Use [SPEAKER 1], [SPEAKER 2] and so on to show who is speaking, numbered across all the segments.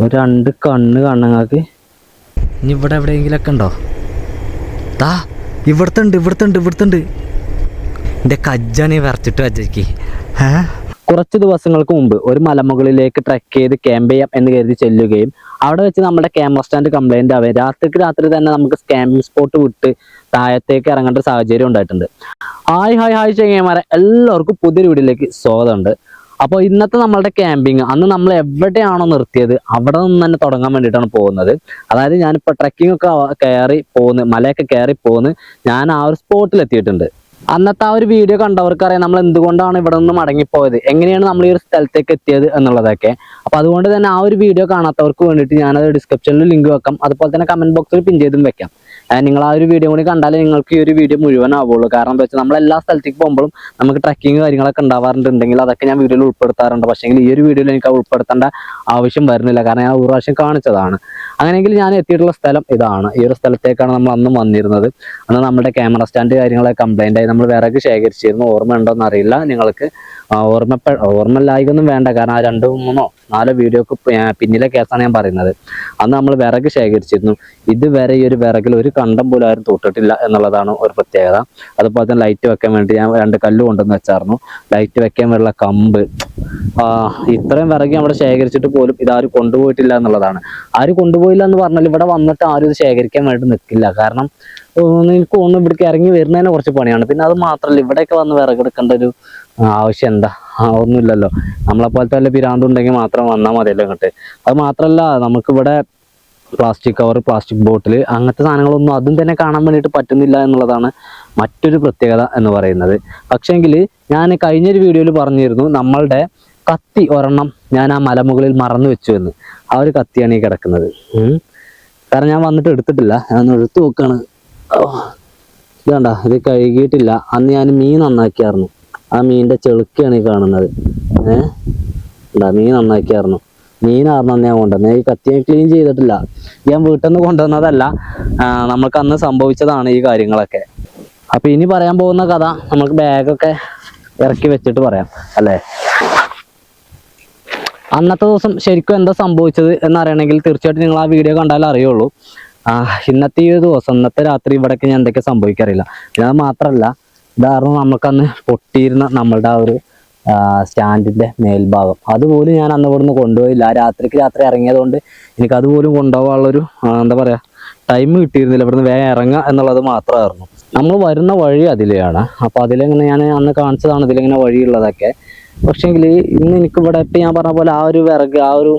[SPEAKER 1] ഒരു 2 കണ്ണ് കാണങ്ങൾക്ക്. ഇനി ഇവിടെ എവിടെയെങ്കിലൊക്കെ ഉണ്ടോ? ദാ ഇവിടുത്തുണ്ട്. എൻ്റെ കജ്ജാണി വരച്ചിട്ട് വച്ചേക്ക്. കുറച്ച് ദിവസങ്ങൾക്ക് മുമ്പ് ഒരു മലമുകളിലേക്ക് ട്രെക്ക് ചെയ്ത് ക്യാമ്പ് ചെയ്യാം എന്ന് കരുതി ചെല്ലുകയും അവിടെ വെച്ച് നമ്മുടെ ക്യാമറ സ്റ്റാൻഡ് കംപ്ലൈന്റ് ആവുകയും രാത്രി തന്നെ നമുക്ക് ക്യാമ്പിംഗ് സ്പോട്ട് വിട്ട് താഴത്തേക്ക് ഇറങ്ങേണ്ട ഒരു സാഹചര്യം ഉണ്ടായിട്ടുണ്ട്. ഹായ് ചെങ്ങന്മാരെ, എല്ലാവർക്കും പുതിയൊരു വീഡിയോയിലേക്ക് സ്വാഗതമുണ്ട്. അപ്പോൾ ഇന്നത്തെ നമ്മളുടെ ക്യാമ്പിങ് അന്ന് നമ്മൾ എവിടെയാണോ നിർത്തിയത് അവിടെ നിന്ന് തന്നെ തുടങ്ങാൻ വേണ്ടിയിട്ടാണ് പോകുന്നത്. അതായത് ഞാനിപ്പോൾ ട്രെക്കിംഗ് ഒക്കെ കയറി പോകുന്നു, മലയൊക്കെ കയറി പോകുന്നു, ഞാൻ ആ ഒരു സ്പോട്ടിൽ എത്തിയിട്ടുണ്ട്. അന്നത്തെ ആ ഒരു വീഡിയോ കണ്ടവർക്കറിയാം നമ്മൾ എന്തുകൊണ്ടാണ് ഇവിടെ നിന്ന് മടങ്ങിപ്പോയത്, എങ്ങനെയാണ് നമ്മൾ ഈ ഒരു സ്ഥലത്തേക്ക് എത്തിയത് എന്നുള്ളതൊക്കെ. അപ്പോൾ അതുകൊണ്ട് തന്നെ ആ ഒരു വീഡിയോ കാണാത്തവർക്ക് വേണ്ടിയിട്ട് ഞാനത് ഡിസ്ക്രിപ്ഷനിൽ ലിങ്ക് വെക്കാം, അതുപോലെ തന്നെ കമന്റ് ബോക്സിൽ പിൻ ചെയ്തും വെക്കാം. നിങ്ങൾ ആ ഒരു വീഡിയോ കൂടി കണ്ടാലേ നിങ്ങൾക്ക് ഈ ഒരു വീഡിയോ മുഴുവൻ ആവുള്ളൂ. കാരണം എന്താ വെച്ചാൽ നമ്മൾ എല്ലാ സ്ഥലത്തേക്ക് പോകുമ്പോഴും നമുക്ക് ട്രക്കിങ് കാര്യങ്ങളൊക്കെ ഉണ്ടാവാറുണ്ടെങ്കിൽ അതൊക്കെ ഞാൻ വീഡിയോയിൽ ഉൾപ്പെടുത്താറുണ്ട്. പക്ഷേ ഈ ഒരു വീഡിയോയിൽ എനിക്ക് ഉൾപ്പെടുത്തേണ്ട ആവശ്യം വരുന്നില്ല, കാരണം ഞാൻ ഒരു പ്രാവശ്യം കാണിച്ചതാണ്. അങ്ങനെയെങ്കിൽ ഞാൻ എത്തിയിട്ടുള്ള സ്ഥലം ഇതാണ്. ഈ ഒരു സ്ഥലത്തേക്കാണ് നമ്മൾ അന്നും വന്നിരുന്നത്. അന്ന് നമ്മുടെ ക്യാമറ സ്റ്റാൻഡ് കാര്യങ്ങളൊക്കെ കംപ്ലൈൻ്റ് ആയി നമ്മൾ വിറക് ശേഖരിച്ചിരുന്നു. ഓർമ്മ ഉണ്ടോയെന്ന് അറിയില്ല നിങ്ങൾക്ക്. ഓർമ്മയില്ലായിക്കൊന്നും വേണ്ട, കാരണം ആ 2, 3, 4 വീഡിയോക്ക് പിന്നിലെ കേസാണ് ഞാൻ പറയുന്നത്. അന്ന് നമ്മൾ വിറക് ശേഖരിച്ചിരുന്നു. ഇതുവരെ ഈ ഒരു വിറകിൽ ഒരു കണ്ടം പോലും ആരും തൊട്ടിട്ടില്ല എന്നുള്ളതാണ് ഒരു പ്രത്യേകത. അതുപോലെ തന്നെ ലൈറ്റ് വെക്കാൻ വേണ്ടി ഞാൻ 2 കല്ല് കൊണ്ടുവന്ന് വെച്ചായിരുന്നു. ലൈറ്റ് വെക്കാൻ വേണ്ടിയുള്ള കമ്പ്, ഇത്രയും വിറക് നമ്മുടെ ശേഖരിച്ചിട്ട് പോലും ഇതാരും കൊണ്ടുപോയിട്ടില്ല എന്നുള്ളതാണ്. ആരും കൊണ്ടുപോയില്ല എന്ന് പറഞ്ഞാൽ ഇവിടെ വന്നിട്ട് ആരും ഇത് ശേഖരിക്കാൻ വേണ്ടി നിൽക്കില്ല. കാരണം എനിക്ക് തോന്നുന്നു ഇവിടേക്ക് ഇറങ്ങി വരുന്നതിനെ കുറച്ച് പണിയാണ്. പിന്നെ അത് മാത്രമല്ല, ഇവിടെയൊക്കെ വന്ന് വിറകെടുക്കേണ്ട ഒരു ആവശ്യം എന്താ? ഒന്നുമില്ലല്ലോ. നമ്മളെപ്പോലത്തെ വല്ല പിരാന്തുണ്ടെങ്കിൽ മാത്രം വന്നാൽ മതിയല്ലോ ഇങ്ങോട്ട്. അത് മാത്രമല്ല, നമുക്കിവിടെ പ്ലാസ്റ്റിക് കവർ, പ്ലാസ്റ്റിക് ബോട്ടിൽ, അങ്ങനത്തെ സാധനങ്ങളൊന്നും അതും തന്നെ കാണാൻ വേണ്ടിയിട്ട് പറ്റുന്നില്ല എന്നുള്ളതാണ് മറ്റൊരു പ്രത്യേകത എന്ന് പറയുന്നത്. പക്ഷേങ്കിൽ ഞാൻ കഴിഞ്ഞൊരു വീഡിയോയിൽ പറഞ്ഞിരുന്നു നമ്മളുടെ കത്തി ഒരെണ്ണം ഞാൻ ആ മലമുകളിൽ മറന്നു വെച്ചു എന്ന്. ആ ഒരു കത്തിയാണ് ഈ കിടക്കുന്നത്. കാരണം ഞാൻ വന്നിട്ട് എടുത്തിട്ടില്ല, ഞാൻ എടുത്തു നോക്കുകയാണ്. ഇതാണ്ട, ഇത് കഴുകിയിട്ടില്ല. അന്ന് ഞാൻ മീൻ നന്നാക്കിയായിരുന്നു. ആ മീനിൻ്റെ ചെളുക്കിയാണ് ഈ കാണുന്നത്. മീൻ നന്നാക്കിയായിരുന്നു. മീനായിരുന്നു ഞാൻ കൊണ്ടുവന്നത്. ഈ കത്തി ക്ലീൻ ചെയ്തിട്ടില്ല. ഞാൻ വീട്ടിൽ നിന്ന് കൊണ്ടുവന്നതല്ല, നമുക്ക് അന്ന് സംഭവിച്ചതാണ് ഈ കാര്യങ്ങളൊക്കെ. അപ്പം ഇനി പറയാൻ പോകുന്ന കഥ നമുക്ക് ബാഗൊക്കെ ഇറക്കി വെച്ചിട്ട് പറയാം അല്ലേ. അന്നത്തെ ദിവസം ശരിക്കും എന്താ സംഭവിച്ചത് എന്നറിയണമെങ്കിൽ തീർച്ചയായിട്ടും നിങ്ങൾ ആ വീഡിയോ കണ്ടാലേ അറിയുള്ളൂ. ഇന്നത്തെ ഈ ഒരു ദിവസം, ഇന്നത്തെ രാത്രി ഇവിടേക്ക് ഞാൻ എന്തൊക്കെ സംഭവിക്കാറില്ല. പിന്നെ അത് മാത്രമല്ല, ഇതായിരുന്നു നമുക്കന്ന് പൊട്ടിയിരുന്ന നമ്മളുടെ ആ ഒരു സ്റ്റാൻഡിൻ്റെ മേൽഭാഗം. അതുപോലും ഞാൻ അന്ന് ഇവിടുന്ന് കൊണ്ടുപോയില്ല. രാത്രി ഇറങ്ങിയതുകൊണ്ട് എനിക്ക് അതുപോലും കൊണ്ടുപോകാനുള്ളൊരു എന്താ പറയുക ടൈം കിട്ടിയിരുന്നില്ല. ഇവിടുന്ന് വേഗം ഇറങ്ങുക എന്നുള്ളത് മാത്രമായിരുന്നു. നമ്മൾ വരുന്ന വഴി അതിലെയാണ്. അപ്പോൾ അതിലെങ്ങനെ ഞാൻ അന്ന് കാണിച്ചതാണ് ഇതിലിങ്ങനെ വഴിയുള്ളതൊക്കെ. പക്ഷേങ്കിൽ ഇന്ന് എനിക്കിവിടെ ഇപ്പം ഞാൻ പറഞ്ഞ പോലെ ആ ഒരു വിറക്, ആ ഒരു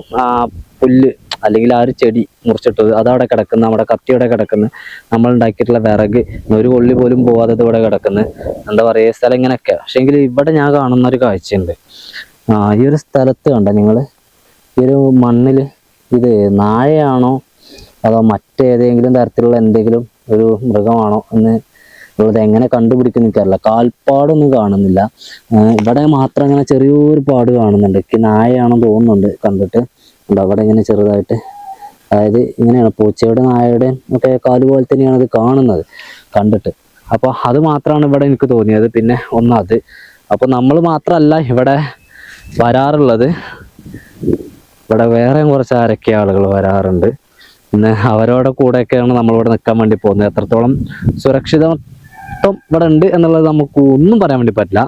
[SPEAKER 1] പുല്ല് അല്ലെങ്കിൽ ആ ഒരു ചെടി മുറിച്ചിട്ടത് അതവിടെ കിടക്കുന്നു. നമ്മുടെ കത്തിയോടെ കിടക്കുന്നു. നമ്മൾ ഉണ്ടാക്കിയിട്ടുള്ള വിറക് ഒരു കൊള്ളി പോലും പോവാതെ ഇവിടെ കിടക്കുന്നു. എന്താ പറയുക, സ്ഥലം ഇങ്ങനെയൊക്കെ. പക്ഷേങ്കിൽ ഇവിടെ ഞാൻ കാണുന്ന ഒരു കാഴ്ചയുണ്ട്. ഈ ഒരു സ്ഥലത്ത് കണ്ട നിങ്ങൾ, ഈ ഒരു മണ്ണിൽ ഇത് നായയാണോ അതോ മറ്റേതെങ്കിലും തരത്തിലുള്ള എന്തെങ്കിലും ഒരു മൃഗമാണോ എന്ന് ഉള്ളത് എങ്ങനെ കണ്ടുപിടിക്കുന്ന എനിക്കറിയില്ല. കാൽപ്പാടൊന്നും കാണുന്നില്ല. ഇവിടെ മാത്രം ഇങ്ങനെ ചെറിയൊരു പാട് കാണുന്നുണ്ട്. എനിക്ക് നായയാണെന്ന് തോന്നുന്നുണ്ട് കണ്ടിട്ട്. അവിടെ ഇങ്ങനെ ചെറുതായിട്ട്, അതായത് ഇങ്ങനെയാണ് പൂച്ചയുടെ നായയുടെ ഒക്കെ കാല് പോലെ തന്നെയാണ് അത് കാണുന്നത് കണ്ടിട്ട്. അപ്പോൾ അത് മാത്രമാണ് ഇവിടെ എനിക്ക് തോന്നിയത്. പിന്നെ അത് അപ്പോൾ നമ്മൾ മാത്രമല്ല ഇവിടെ വരാറുള്ളത്. ഇവിടെ വേറെ കുറച്ച് ആരൊക്കെ ആളുകൾ വരാറുണ്ട്. പിന്നെ അവരോടെ കൂടെയൊക്കെയാണ് നമ്മളിവിടെ നിൽക്കാൻ വേണ്ടി പോകുന്നത്. എത്രത്തോളം സുരക്ഷിതത്വം ഇവിടെ ഉണ്ട് എന്നുള്ളത് നമുക്ക് ഒന്നും പറയാൻ വേണ്ടി പറ്റില്ല.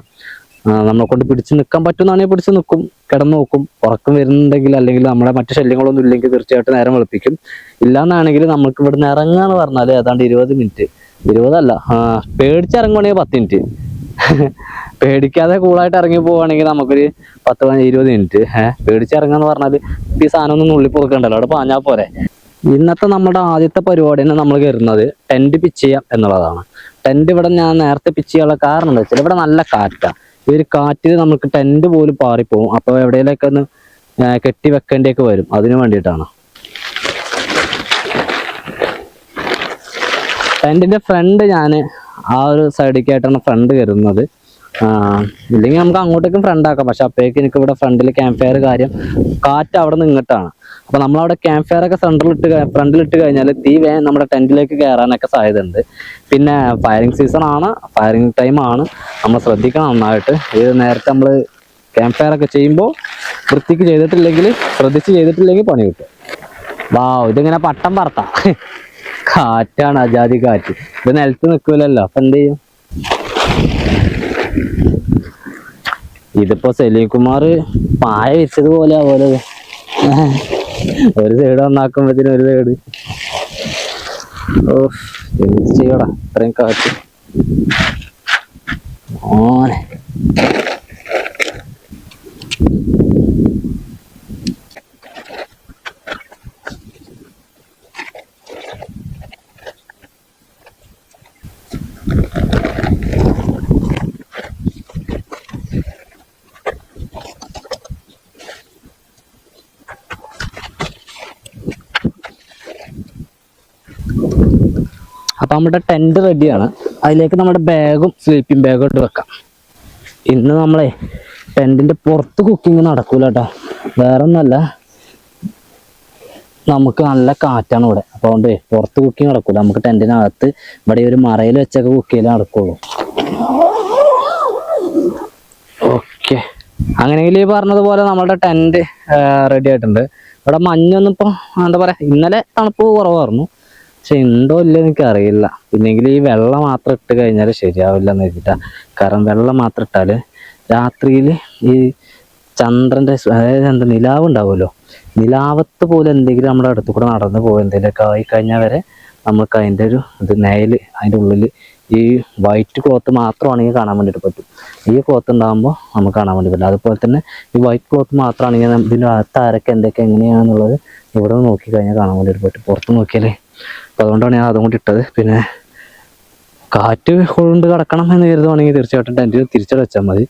[SPEAKER 1] നമ്മളെ കൊണ്ട് പിടിച്ച് നിൽക്കാൻ പറ്റുന്നതാണെങ്കിൽ പിടിച്ച് നിൽക്കും, കിടന്നു നോക്കും. ഉറക്കം വരുന്നുണ്ടെങ്കിൽ അല്ലെങ്കിൽ നമ്മുടെ മറ്റു ശല്യങ്ങളൊന്നും ഇല്ലെങ്കിൽ തീർച്ചയായിട്ടും നേരം വെളുപ്പിക്കും. ഇല്ലാന്നാണെങ്കിൽ നമുക്ക് ഇവിടുന്ന് ഇറങ്ങാന്ന് പറഞ്ഞാൽ ഏതാണ്ട് 20 മിനിറ്റ്, 20 പേടിച്ചിറങ്ങുവാണെങ്കിൽ 10 മിനിറ്റ്, പേടിക്കാതെ കൂളായിട്ട് ഇറങ്ങി പോവുകയാണെങ്കിൽ നമുക്കൊരു 10-20 മിനിറ്റ്. പേടിച്ചിറങ്ങാന്ന് പറഞ്ഞാൽ ഈ സാധനം ഒന്നും ഉള്ളിൽ പൊറുക്കണ്ടല്ലോ, അവിടെ പാഞ്ഞാൽ പോരെ. ഇന്നത്തെ നമ്മുടെ ആദ്യത്തെ പരിപാടിനെ നമ്മൾ കയറുന്നത് ടെന്റ് പിച്ച് ചെയ്യാം എന്നുള്ളതാണ്. ടെന്റ് ഇവിടെ ഞാൻ നേരത്തെ പിച്ച് ചെയ്യാനുള്ള കാരണം എന്താ വെച്ചാൽ ഇവിടെ നല്ല കാറ്റാണ്. ഈ ഒരു കാറ്റിൽ നമുക്ക് ടെന്റ് പോലും പാറിപ്പോവും. അപ്പോൾ എവിടെയെങ്കിലൊക്കെ ഒന്ന് കെട്ടി വെക്കേണ്ടിയൊക്കെ വരും. അതിന് വേണ്ടിയിട്ടാണ്. ടെന്റിന്റെ ഫ്രണ്ട് ഞാൻ ആ ഒരു സൈഡിലേക്കായിട്ടാണ് ഫ്രണ്ട് കയറുന്നത്. ഇല്ലെങ്കിൽ നമുക്ക് അങ്ങോട്ടേക്കും ഫ്രണ്ട് ആക്കാം. പക്ഷെ അപ്പോഴേക്കും എനിക്ക് ഇവിടെ ഫ്രണ്ടിൽ ക്യാമ്പ് ഫയർ കാര്യം കാറ്റ് അവിടെ നിന്ന് ഇങ്ങോട്ടാണ്. അപ്പോൾ നമ്മളവിടെ ക്യാമ്പ് ഫയർ ഒക്കെ ഫ്രണ്ടിലിട്ട് കഴിഞ്ഞാൽ തീ വേഗം നമ്മുടെ ടെന്റിലേക്ക് കയറാനൊക്കെ സാധ്യത ഉണ്ട്. പിന്നെ ഫയറിങ് സീസൺ ആണ്, ഫയറിങ് ടൈം ആണ്, നമ്മൾ ശ്രദ്ധിക്കണം നന്നായിട്ട്. ഇത് നേരത്തെ നമ്മൾ ക്യാമ്പ് ഫയർ ഒക്കെ ചെയ്യുമ്പോൾ വൃത്തിക്ക് ചെയ്തിട്ടില്ലെങ്കിൽ, ശ്രദ്ധിച്ച് ചെയ്തിട്ടില്ലെങ്കിൽ പണി കിട്ടും. വാ ഇതിങ്ങനെ പട്ടം പറത്ത കാറ്റാണ് അജാതി കാറ്റ്. ഇത് നിലത്ത് നിൽക്കൂലല്ലോ, അപ്പൊ എന്ത് ചെയ്യും? ഇതിപ്പോ സലീം കുമാർ പായ വെച്ചതുപോലെ ആവുമല്ലോ. ഒരു സൈഡ് നന്നാക്കുമ്പോഴത്തേനും ഒരു സൈഡ്. ഓ എന്ത് ചെയ്യടാ ഇത്രയും കാറ്റ് ഓനെ. അപ്പൊ നമ്മുടെ ടെന്റ് റെഡിയാണ്. അതിലേക്ക് നമ്മുടെ ബാഗും സ്ലീപ്പിംഗ് ബാഗും ഇട്ട് വെക്കാം. ഇന്ന് നമ്മളെ ടെന്റിന്റെ പുറത്ത് കുക്കിംഗ് നടക്കൂല കേട്ടോ. വേറെ ഒന്നല്ല, നമുക്ക് നല്ല കാറ്റാണ് ഇവിടെ. അപ്പോൾ അതുകൊണ്ട് പുറത്ത് കുക്കിംഗ് നടക്കൂല. നമുക്ക് ടെന്റിനകത്ത് ഇവിടെ ഒരു മറയിൽ വെച്ചൊക്കെ കുക്ക് ചെയ്യലേ നടക്കുള്ളൂ. ഓക്കെ, അങ്ങനെയെങ്കിൽ ഈ പറഞ്ഞതുപോലെ നമ്മുടെ ടെന്റ് റെഡി ആയിട്ടുണ്ട്. ഇവിടെ മഞ്ഞൊന്നും ഇപ്പോൾ എന്താ പറയാ, ഇന്നലെ തണുപ്പ് കുറവായിരുന്നു, പക്ഷെ ഉണ്ടോ ഇല്ല എനിക്ക് അറിയില്ല. പിന്നെങ്കിൽ ഈ വെള്ളം മാത്രം ഇട്ട് കഴിഞ്ഞാൽ ശരിയാവില്ല എന്ന് വെച്ചിട്ടാ. കാരണം വെള്ളം മാത്രം ഇട്ടാൽ രാത്രിയിൽ ഈ ചന്ദ്രൻ്റെ അതായത് എന്താ നിലാവ് ഉണ്ടാവുമല്ലോ, നിലാവത്ത് പോലെ എന്തെങ്കിലും നമ്മുടെ അടുത്ത് കൂടെ നടന്നു പോകും എന്തെങ്കിലുമൊക്കെ ആയി കഴിഞ്ഞാൽ വരെ നമുക്ക് അതിൻ്റെ ഒരു ഇത് നേല് അതിൻ്റെ ഉള്ളിൽ ഈ വൈറ്റ് ക്ലോത്ത് മാത്രമാണെങ്കിൽ കാണാൻ വേണ്ടിയിട്ട് പറ്റും. ഈ ക്ലോത്ത് ഉണ്ടാകുമ്പോൾ നമുക്ക് കാണാൻ വേണ്ടി പറ്റില്ല. അതുപോലെ തന്നെ ഈ വൈറ്റ് ക്ലോത്ത് മാത്രമാണെങ്കിൽ ഇതിൻ്റെ അകത്ത് ആരൊക്കെ എന്തൊക്കെ എങ്ങനെയാണെന്നുള്ളത് ഇവിടെ നോക്കി കഴിഞ്ഞാൽ കാണാൻ വേണ്ടിയിട്ട് പറ്റും, പുറത്ത് നോക്കിയാലേ. അപ്പം അതുകൊണ്ടാണ് ഞാൻ അതും കൂടി ഇട്ടത്. പിന്നെ കാറ്റ് കൊണ്ട് കിടക്കണം എന്ന് കരുതുവാണെങ്കിൽ തീർച്ചയായിട്ടും ടെൻറ്റ് തിരിച്ചട വെച്ചാൽ മതി.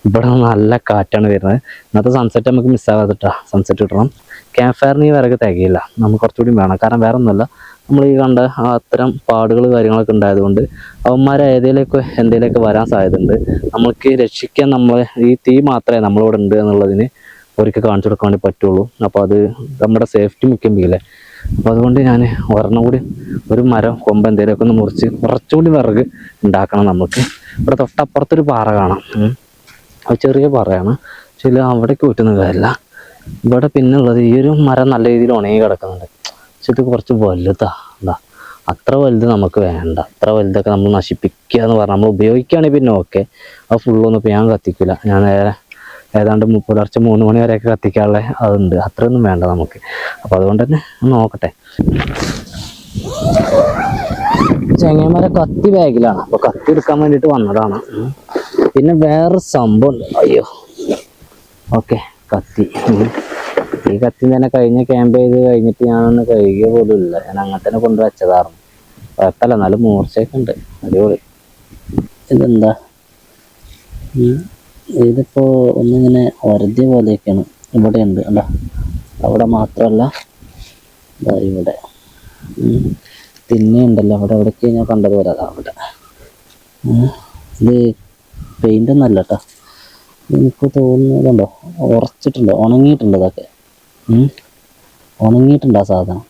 [SPEAKER 1] ഇവിടെ നല്ല കാറ്റാണ് വരുന്നത്. ഇന്നത്തെ സൺസെറ്റ് നമുക്ക് മിസ്സാകാതിട്ടാ, സൺസെറ്റ് കിട്ടണം. ക്യാമ്പ് ഫയറിന് ഈ വിറക് തികയില്ല, നമുക്ക് കുറച്ചുകൂടി വേണം. കാരണം വേറെ ഒന്നുമല്ല, നമ്മൾ ഈ കണ്ട അത്തരം പാടുകൾ കാര്യങ്ങളൊക്കെ ഉണ്ടായതുകൊണ്ട് അവന്മാർ ഏതെങ്കിലുമൊക്കെ എന്തെങ്കിലുമൊക്കെ വരാൻ സാധ്യതയുണ്ട്. നമ്മൾക്ക് രക്ഷിക്കാൻ നമ്മൾ ഈ തീ മാത്രമേ നമ്മളിവിടെ ഉണ്ട് എന്നുള്ളതിന് ഒരിക്കൽ കാണിച്ചു കൊടുക്കാൻ വേണ്ടി പറ്റുള്ളൂ. അപ്പോൾ അത് നമ്മുടെ സേഫ്റ്റി മുഖ്യമില്ലേ. അപ്പോൾ അതുകൊണ്ട് ഞാൻ ഒരെണ്ണം കൂടി ഒരു മരം കൊമ്പ് എന്തെങ്കിലുമൊക്കെ ഒന്ന് മുറിച്ച് കുറച്ചുകൂടി വിറക് ഉണ്ടാക്കണം. നമുക്ക് ഇവിടെ തൊട്ടപ്പുറത്തൊരു പാറ കാണാം, അത് ചെറിയ പാറയാണ്, പക്ഷേ അവിടേക്ക് പറ്റുന്ന കാര്യമില്ല. ഇവിടെ പിന്നെ ഉള്ളത് ഈ ഒരു മരം നല്ല രീതിയിൽ ഉണങ്ങി കിടക്കുന്നുണ്ട്, പക്ഷെ ഇത് കുറച്ച് വലുതാ. എന്താ അത്ര വലുത് നമുക്ക് വേണ്ട. അത്ര വലുതൊക്കെ നമ്മൾ നശിപ്പിക്കുക എന്ന് പറഞ്ഞാൽ നമ്മൾ ഉപയോഗിക്കുകയാണെങ്കിൽ പിന്നെ ഓക്കെ. അത് ഫുള്ളൊന്നും ഇപ്പോൾ ഞാൻ കത്തിക്കില്ല. ഞാൻ നേരെ ഏതാണ്ട് പുലർച്ചെ 3 മണി വരെയൊക്കെ കത്തിക്കാനുള്ള അതുണ്ട്, അത്രയൊന്നും വേണ്ട നമുക്ക്. അപ്പോൾ അതുകൊണ്ട് തന്നെ നോക്കട്ടെ. ചെങ്ങന്മാരെ കത്തി ബാഗിലാണ്, അപ്പോൾ കത്തി എടുക്കാൻ വേണ്ടിയിട്ട് വന്നതാണ്. പിന്നെ വേറെ സംഭവം ഉണ്ട്. അയ്യോ ഓക്കെ, കത്തി. ഈ കത്തി തന്നെ കഴിഞ്ഞ ക്യാമ്പ് ചെയ്ത് കഴിഞ്ഞിട്ട് ഞാനൊന്ന് കഴുകിയ പോലും ഇല്ല. ഞാൻ അങ്ങനെ തന്നെ കൊണ്ടുവച്ചതായിരുന്നു. കുഴപ്പമില്ല, എന്നാലും മൂർച്ചയൊക്കെ ഉണ്ട്, അടിപൊളി. ഇതെന്താ ഇതിപ്പോ ഒന്നിങ്ങനെ ഒരതിയ പോലെയൊക്കെയാണ്. ഇവിടെ ഉണ്ട് അല്ല, അവിടെ മാത്രമല്ല ഇവിടെ തിന്നെയുണ്ടല്ലോ, അവിടെ എവിടേക്ക് ഞാൻ കണ്ടതുപോലെ അതാ അവിടെ. ഇത് പെയിൻ്റ് ഒന്നും അല്ല കേട്ടോ, എനിക്ക് തോന്നുന്നുണ്ടോ ഉറച്ചിട്ടുണ്ട്, ഉണങ്ങിയിട്ടുണ്ട്. ഇതൊക്കെ ഉണങ്ങിയിട്ടുണ്ട് ആ സാധനം.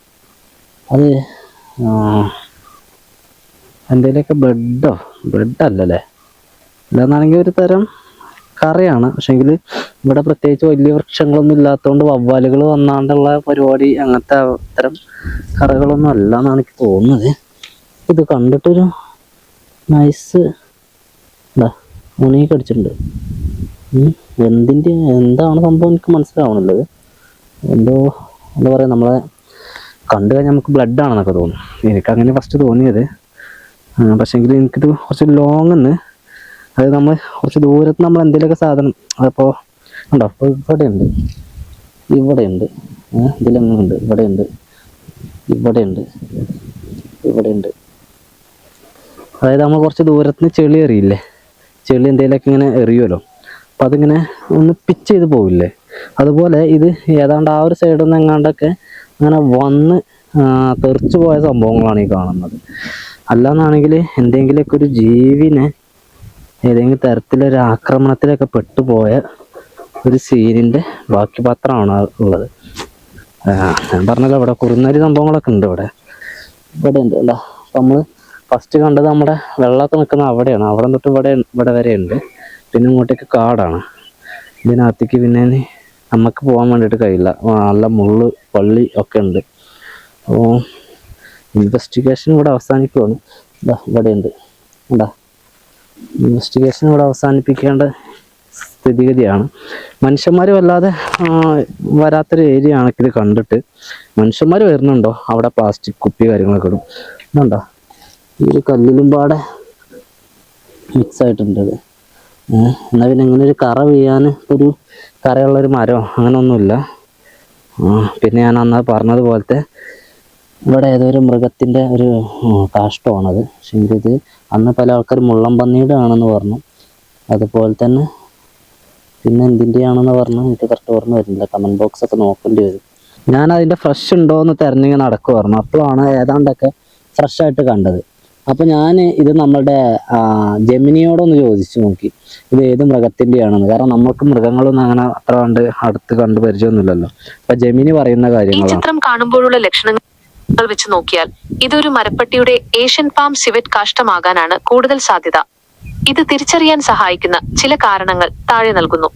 [SPEAKER 1] അത് എന്തെങ്കിലുമൊക്കെ ബ്രെഡല്ലല്ലേ, ഇല്ലെന്നാണെങ്കിൽ ഒരു തരം കറിയാണ്. പക്ഷെങ്കിൽ ഇവിടെ പ്രത്യേകിച്ച് വലിയ വൃക്ഷങ്ങളൊന്നും ഇല്ലാത്തതുകൊണ്ട് വവ്വാലുകൾ വന്നാണ്ടുള്ള പരിപാടി അങ്ങനത്തെ തരം കറികളൊന്നും അല്ല എന്നാണ് എനിക്ക് തോന്നുന്നത്. ഇത് കണ്ടിട്ടൊരു നൈസ് എന്താ ഉണങ്ങി കടിച്ചിട്ടുണ്ട്. എന്താണ് സംഭവം എനിക്ക് മനസ്സിലാവണുള്ളത്. എന്തോ എന്താ പറയുക, നമ്മളെ കണ്ടു കഴിഞ്ഞാൽ നമുക്ക് ബ്ലഡ് ആണെന്നൊക്കെ തോന്നും. എനിക്കങ്ങനെ ഫസ്റ്റ് തോന്നിയത്. പക്ഷേങ്കിൽ എനിക്കിത് കുറച്ച് ലോങ്ങെന്ന്, അതായത് നമ്മൾ കുറച്ച് ദൂരത്ത് നമ്മൾ എന്തെങ്കിലുമൊക്കെ സാധനം അതിപ്പോൾ ഉണ്ടോ, അപ്പോൾ ഇവിടെയുണ്ട്, ഇവിടെയുണ്ട്, ഇതിലെങ്ങുണ്ട്, ഇവിടെയുണ്ട്, ഇവിടെയുണ്ട്, ഇവിടെയുണ്ട്. അതായത് നമ്മൾ കുറച്ച് ദൂരത്തുനിന്ന് ചെളി എറിയില്ലേ, ചെളി എന്തെങ്കിലുമൊക്കെ ഇങ്ങനെ എറിയുമല്ലോ, അപ്പം അതിങ്ങനെ ഒന്ന് പിച്ച് ചെയ്ത് പോവില്ലേ, അതുപോലെ ഇത് ഏതാണ്ട് ആ ഒരു സൈഡിൽ നിന്ന് എങ്ങാണ്ടൊക്കെ അങ്ങനെ വന്ന് തെറിച്ച് പോയ സംഭവങ്ങളാണ് ഈ കാണുന്നത്. അല്ലാന്നാണെങ്കിൽ എന്തെങ്കിലുമൊക്കെ ഒരു ജീവിനെ ഏതെങ്കിലും തരത്തിലൊരു ആക്രമണത്തിലൊക്കെ പെട്ടുപോയ ഒരു സീനിൻ്റെ ബാക്കി പത്രമാണ് ഉള്ളത്. ഞാൻ പറഞ്ഞല്ലോ ഇവിടെ കുറുനരി സംഭവങ്ങളൊക്കെ ഉണ്ട്. ഇവിടെ ഉണ്ട് അല്ല. അപ്പം നമ്മൾ ഫസ്റ്റ് കണ്ടത് നമ്മുടെ വെള്ളമൊക്കെ നിൽക്കുന്ന അവിടെയാണ്, അവിടെ തൊട്ട് ഇവിടെ വരെ ഉണ്ട്. പിന്നെ ഇങ്ങോട്ടേക്ക് കാടാണ്. ഇതിനകത്തേക്ക് പിന്നെ നമുക്ക് പോകാൻ വേണ്ടിയിട്ട് കഴിയില്ല, നല്ല മുള്ള് പള്ളി ഒക്കെ ഉണ്ട്. അപ്പോൾ ഇൻവെസ്റ്റിഗേഷൻ ഇവിടെ അവസാനിക്കുകയാണ്. ഇവിടെയുണ്ട് എന്താ ഇൻവെസ്റ്റിഗേഷൻ ഇവിടെ അവസാനിപ്പിക്കേണ്ട സ്ഥിതിഗതിയാണ്. മനുഷ്യന്മാർ വല്ലാതെ വരാത്തൊരു ഏരിയ ആണ് ഇത് കണ്ടിട്ട്. മനുഷ്യന്മാർ വരുന്നുണ്ടോ അവിടെ പ്ലാസ്റ്റിക് കുപ്പി കാര്യങ്ങളൊക്കെ ഇടും. ഇതുണ്ടോ ഈ ഒരു കല്ലിലും പാടെ മിക്സ് ആയിട്ടുണ്ട്. എന്നാൽ പിന്നെ ഇങ്ങനെ ഒരു കറ വീഴാൻ ഒരു കറയുള്ളൊരു മരമോ അങ്ങനെയൊന്നുമില്ല. പിന്നെ ഞാൻ അന്ന് പറഞ്ഞതുപോലത്തെ ഇവിടെ ഏതൊരു മൃഗത്തിൻ്റെ ഒരു കാഷ്ടമാണത്. പക്ഷേ ഇത് അന്ന് പല ആൾക്കാർ മുള്ളം പന്നിയുടെ ആണെന്ന് പറഞ്ഞു. അതുപോലെ തന്നെ പിന്നെ എന്തിൻ്റെയാണെന്ന് പറഞ്ഞു എനിക്ക് കറക്റ്റ് ഓർമ്മ വരുന്നില്ല. കമൻറ്റ് ബോക്സൊക്കെ നോക്കേണ്ടി വരും. ഞാൻ അതിൻ്റെ ഫ്രഷ് ഉണ്ടോ എന്ന് തിരഞ്ഞിങ്ങനെ നടക്കുമായിരുന്നു. അപ്പോഴാണ് ഏതാണ്ടൊക്കെ ഫ്രഷായിട്ട് കണ്ടത്. അപ്പോൾ ഞാൻ ഇത് നമ്മളുടെ ജെമിനിയോടൊന്ന് ചോദിച്ചു നോക്കി ഇത് ഏത് മൃഗത്തിൻ്റെയാണെന്ന്. കാരണം നമുക്ക് മൃഗങ്ങളൊന്നും അങ്ങനെ അത്ര കണ്ട് അടുത്ത് കണ്ട് പരിചയമൊന്നുമില്ലല്ലോ. അപ്പം ജെമിനി പറയുന്ന കാര്യങ്ങളാണ്.
[SPEAKER 2] ഈ ചിത്രം കാണുമ്പോഴുള്ള ലക്ഷണങ്ങൾ വെച്ച് നോക്കിയാൽ ഇതൊരു മരപ്പട്ടിയുടെ ഏഷ്യൻ പാം സിവറ്റ് കാഷ്ടമാകാനാണ് കൂടുതൽ സാധ്യത. ഇത് തിരിച്ചറിയാൻ സഹായിക്കുന്ന ചില കാരണങ്ങൾ താഴെ നൽകുന്നു.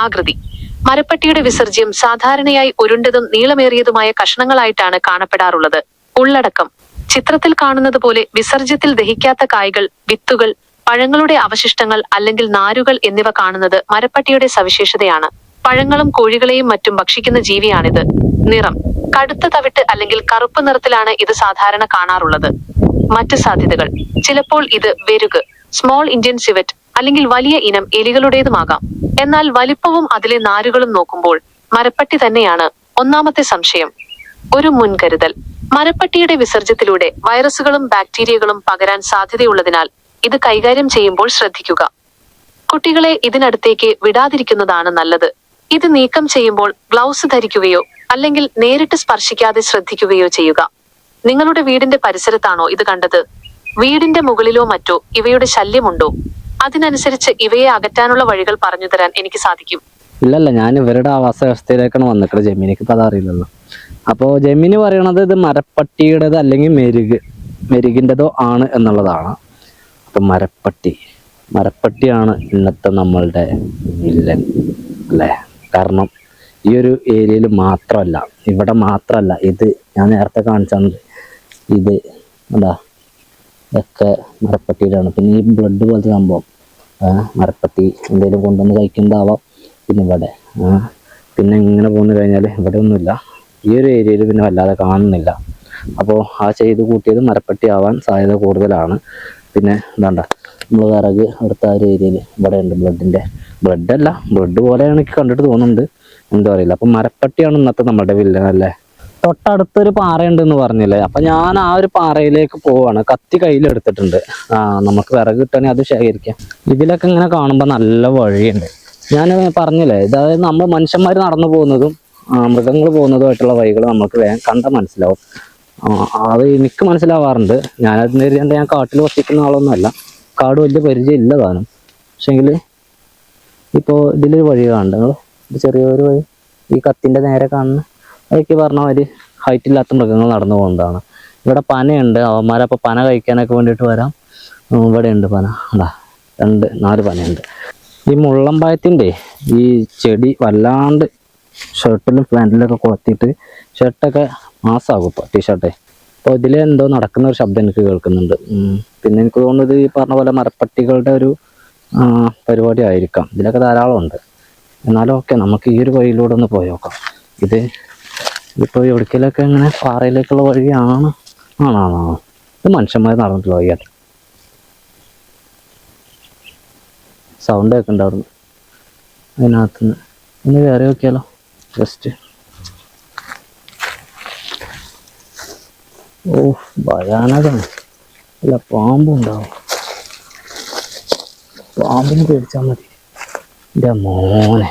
[SPEAKER 2] ആകൃതി. മരപ്പട്ടിയുടെ വിസർജ്യം സാധാരണയായി ഉരുണ്ടതും നീളമേറിയതുമായ കഷണങ്ങളായിട്ടാണ് കാണപ്പെടാറുള്ളത്. ഉള്ളടക്കം. ചിത്രത്തിൽ കാണുന്നത് പോലെ വിസർജ്യത്തിൽ ദഹിക്കാത്ത കായ്കൾ, വിത്തുകൾ, പഴങ്ങളുടെ അവശിഷ്ടങ്ങൾ അല്ലെങ്കിൽ നാരുകൾ എന്നിവ കാണുന്നത് മരപ്പട്ടിയുടെ സവിശേഷതയാണ്. പഴങ്ങളും കോഴികളെയും മറ്റും ഭക്ഷിക്കുന്ന ജീവിയാണിത്. നിറം. കടുത്ത തവിട്ട് അല്ലെങ്കിൽ കറുപ്പ് നിറത്തിലാണ് ഇത് സാധാരണ കാണാറുള്ളത്. മറ്റ് സാധ്യതകൾ. ചിലപ്പോൾ ഇത് വെരുക്, സ്മോൾ ഇന്ത്യൻ സിവറ്റ് അല്ലെങ്കിൽ വലിയ ഇനം എലികളുടേതുമാകാം. എന്നാൽ വലിപ്പവും അതിലെ നാരുകളും നോക്കുമ്പോൾ മരപ്പട്ടി തന്നെയാണ് ഒന്നാമത്തെ സംശയം. ഒരു മുൻകരുതൽ. മരപ്പട്ടിയുടെ വിസർജ്യത്തിലൂടെ വൈറസുകളും ബാക്ടീരിയകളും പകരാൻ സാധ്യതയുള്ളതിനാൽ ഇത് കൈകാര്യം ചെയ്യുമ്പോൾ ശ്രദ്ധിക്കുക. കുട്ടികളെ ഇതിനടുത്തേക്ക് വിടാതിരിക്കുന്നതാണ് നല്ലത്. ഇത് നീക്കം ചെയ്യുമ്പോൾ ഗ്ലൗസ് ധരിക്കുകയോ അല്ലെങ്കിൽ നേരിട്ട് സ്പർശിക്കാതെ ശ്രദ്ധിക്കുകയോ ചെയ്യുക. നിങ്ങളുടെ വീടിന്റെ പരിസരത്താണോ ഇത് കണ്ടത്? വീടിന്റെ മുകളിലോ മറ്റോ ഇവയുടെ ശല്യമുണ്ടോ? അതിനനുസരിച്ച് ഇവയെ അകറ്റാനുള്ള വഴികൾ പറഞ്ഞു തരാൻ എനിക്ക് സാധിക്കും.
[SPEAKER 1] ഇല്ലല്ല, ഞാൻ ഇവരുടെ ആവാസ വ്യവസ്ഥയിലേക്കാണ് വന്നിട്ടുള്ളത്. ജെമിനിക്ക് ഇപ്പം അതറിയില്ലല്ലോ. അപ്പോൾ ജെമിനി പറയണത് ഇത് മരപ്പട്ടിയുടേത് അല്ലെങ്കിൽ മെരുകിൻ്റെതോ ആണ് എന്നുള്ളതാണ്. അപ്പം മരപ്പട്ടിയാണ് ഇന്നത്തെ നമ്മളുടെ വില്ലൻ അല്ലേ? കാരണം ഈ ഒരു ഏരിയയിൽ മാത്രമല്ല, ഇവിടെ മാത്രമല്ല, ഇത് ഞാൻ നേരത്തെ കാണിച്ചത് ഇത് എന്താ ഒക്കെ മരപ്പട്ടിയിലാണ്. പിന്നെ ഈ ബ്ലഡ് പോലത്തെ സംഭവം മരപ്പട്ടി എന്തെങ്കിലും കൊണ്ടുവന്ന് കഴിക്കുന്നതാവാം. പിന്നെ ഇവിടെ പിന്നെ ഇങ്ങനെ പോന്നു കഴിഞ്ഞാൽ ഇവിടെ ഒന്നുമില്ല. ഈ ഒരു ഏരിയയിൽ പിന്നെ വല്ലാതെ കാണുന്നില്ല. അപ്പോൾ ആ ചെയ്ത് കൂട്ടിയത് മരപ്പട്ടി ആവാൻ സാധ്യത കൂടുതലാണ്. പിന്നെ എന്താണ്ട നമ്മൾ വിറക് അടുത്ത ആ ഒരു ഏരിയയിൽ ഇവിടെ ഉണ്ട് ബ്ലഡ് പോലെയാണ് എനിക്ക് കണ്ടിട്ട് തോന്നുന്നുണ്ട്. എന്താ അറിയില്ല. അപ്പം മരപ്പട്ടിയാണ് ഇന്നത്തെ നമ്മുടെ വില്ലൻ അല്ലേ? തൊട്ടടുത്തൊരു പാറയുണ്ടെന്ന് പറഞ്ഞില്ലേ? അപ്പം ഞാൻ ആ ഒരു പാറയിലേക്ക് പോവാണ്. കത്തി കയ്യിലെടുത്തിട്ടുണ്ട്. നമുക്ക് വിറക് കിട്ടണമെങ്കിൽ അത് ശേഖരിക്കാം. ഇതിലൊക്കെ ഇങ്ങനെ കാണുമ്പോൾ നല്ല വഴിയുണ്ട്. ഞാൻ പറഞ്ഞില്ലേ, അതായത് നമ്മൾ മനുഷ്യന്മാർ നടന്നു പോകുന്നതും മൃഗങ്ങൾ പോകുന്നതുമായിട്ടുള്ള വഴികൾ നമുക്ക് വേഗം കണ്ടാൽ മനസ്സിലാവും. അത് എനിക്ക് മനസ്സിലാവാറുണ്ട്. ഞാൻ കാട്ടിൽ വസിക്കുന്ന ആളൊന്നുമല്ല, കാട് വലിയ പരിചയം ഇല്ല താനും. പക്ഷെങ്കിൽ ഇപ്പോൾ ഇതിലൊരു വഴി കാണുന്നുണ്ട്. ഇത് ചെറിയൊരു വഴി, ഈ കത്തിൻ്റെ നേരെ കാണുന്ന അതൊക്കെ പറഞ്ഞ മാതിരി ഹൈറ്റ് ഇല്ലാത്ത മൃഗങ്ങൾ നടന്നു പോകുന്നതാണ്. ഇവിടെ പനയുണ്ട്. അവന്മാരപ്പോൾ പന കഴിക്കാനൊക്കെ വേണ്ടിയിട്ട് വരാം. ഇവിടെ ഉണ്ട് പന, 4 പനയുണ്ട്. ഈ മുള്ളമ്പായത്തിൻ്റെ ഈ ചെടി വല്ലാണ്ട് ഷർട്ടിലും പാൻറ്റിലൊക്കെ കൊളുത്തിയിട്ട് ഷർട്ടൊക്കെ മാസമാകും ഇപ്പോൾ, ടീഷർട്ടേ. അപ്പോൾ ഇതിലെന്തോ നടക്കുന്ന ഒരു ശബ്ദം എനിക്ക് കേൾക്കുന്നുണ്ട്. പിന്നെ എനിക്ക് തോന്നുന്നത് ഈ പറഞ്ഞ പോലെ മരപ്പട്ടികളുടെ ഒരു പരിപാടി ആയിരിക്കാം. ഇതിലൊക്കെ ധാരാളം ഉണ്ട്. എന്നാലും ഓക്കെ, നമുക്ക് ഈ ഒരു വഴിയിലൂടെ ഒന്ന് പോയി നോക്കാം. ഇതിപ്പോൾ എവിടേക്കിലൊക്കെ ഇങ്ങനെ പാറയിലേക്കുള്ള വഴിയാണ്. ആണോ? ഇത് മനുഷ്യന്മാർ നടന്നിട്ടുള്ള വഴിയാണ്. സൗണ്ട് കേൾക്കുന്നുണ്ടായിരുന്നു അതിനകത്തുനിന്ന്. ഒന്ന് കയറി നോക്കിയാലോ ജസ്റ്റ്. ഓ ഭയാനകമാണ്. അല്ല, പാമ്പുണ്ടാവും. പാമ്പിന് പേടിച്ചാൽ മതി. എൻ്റെ മോനെ,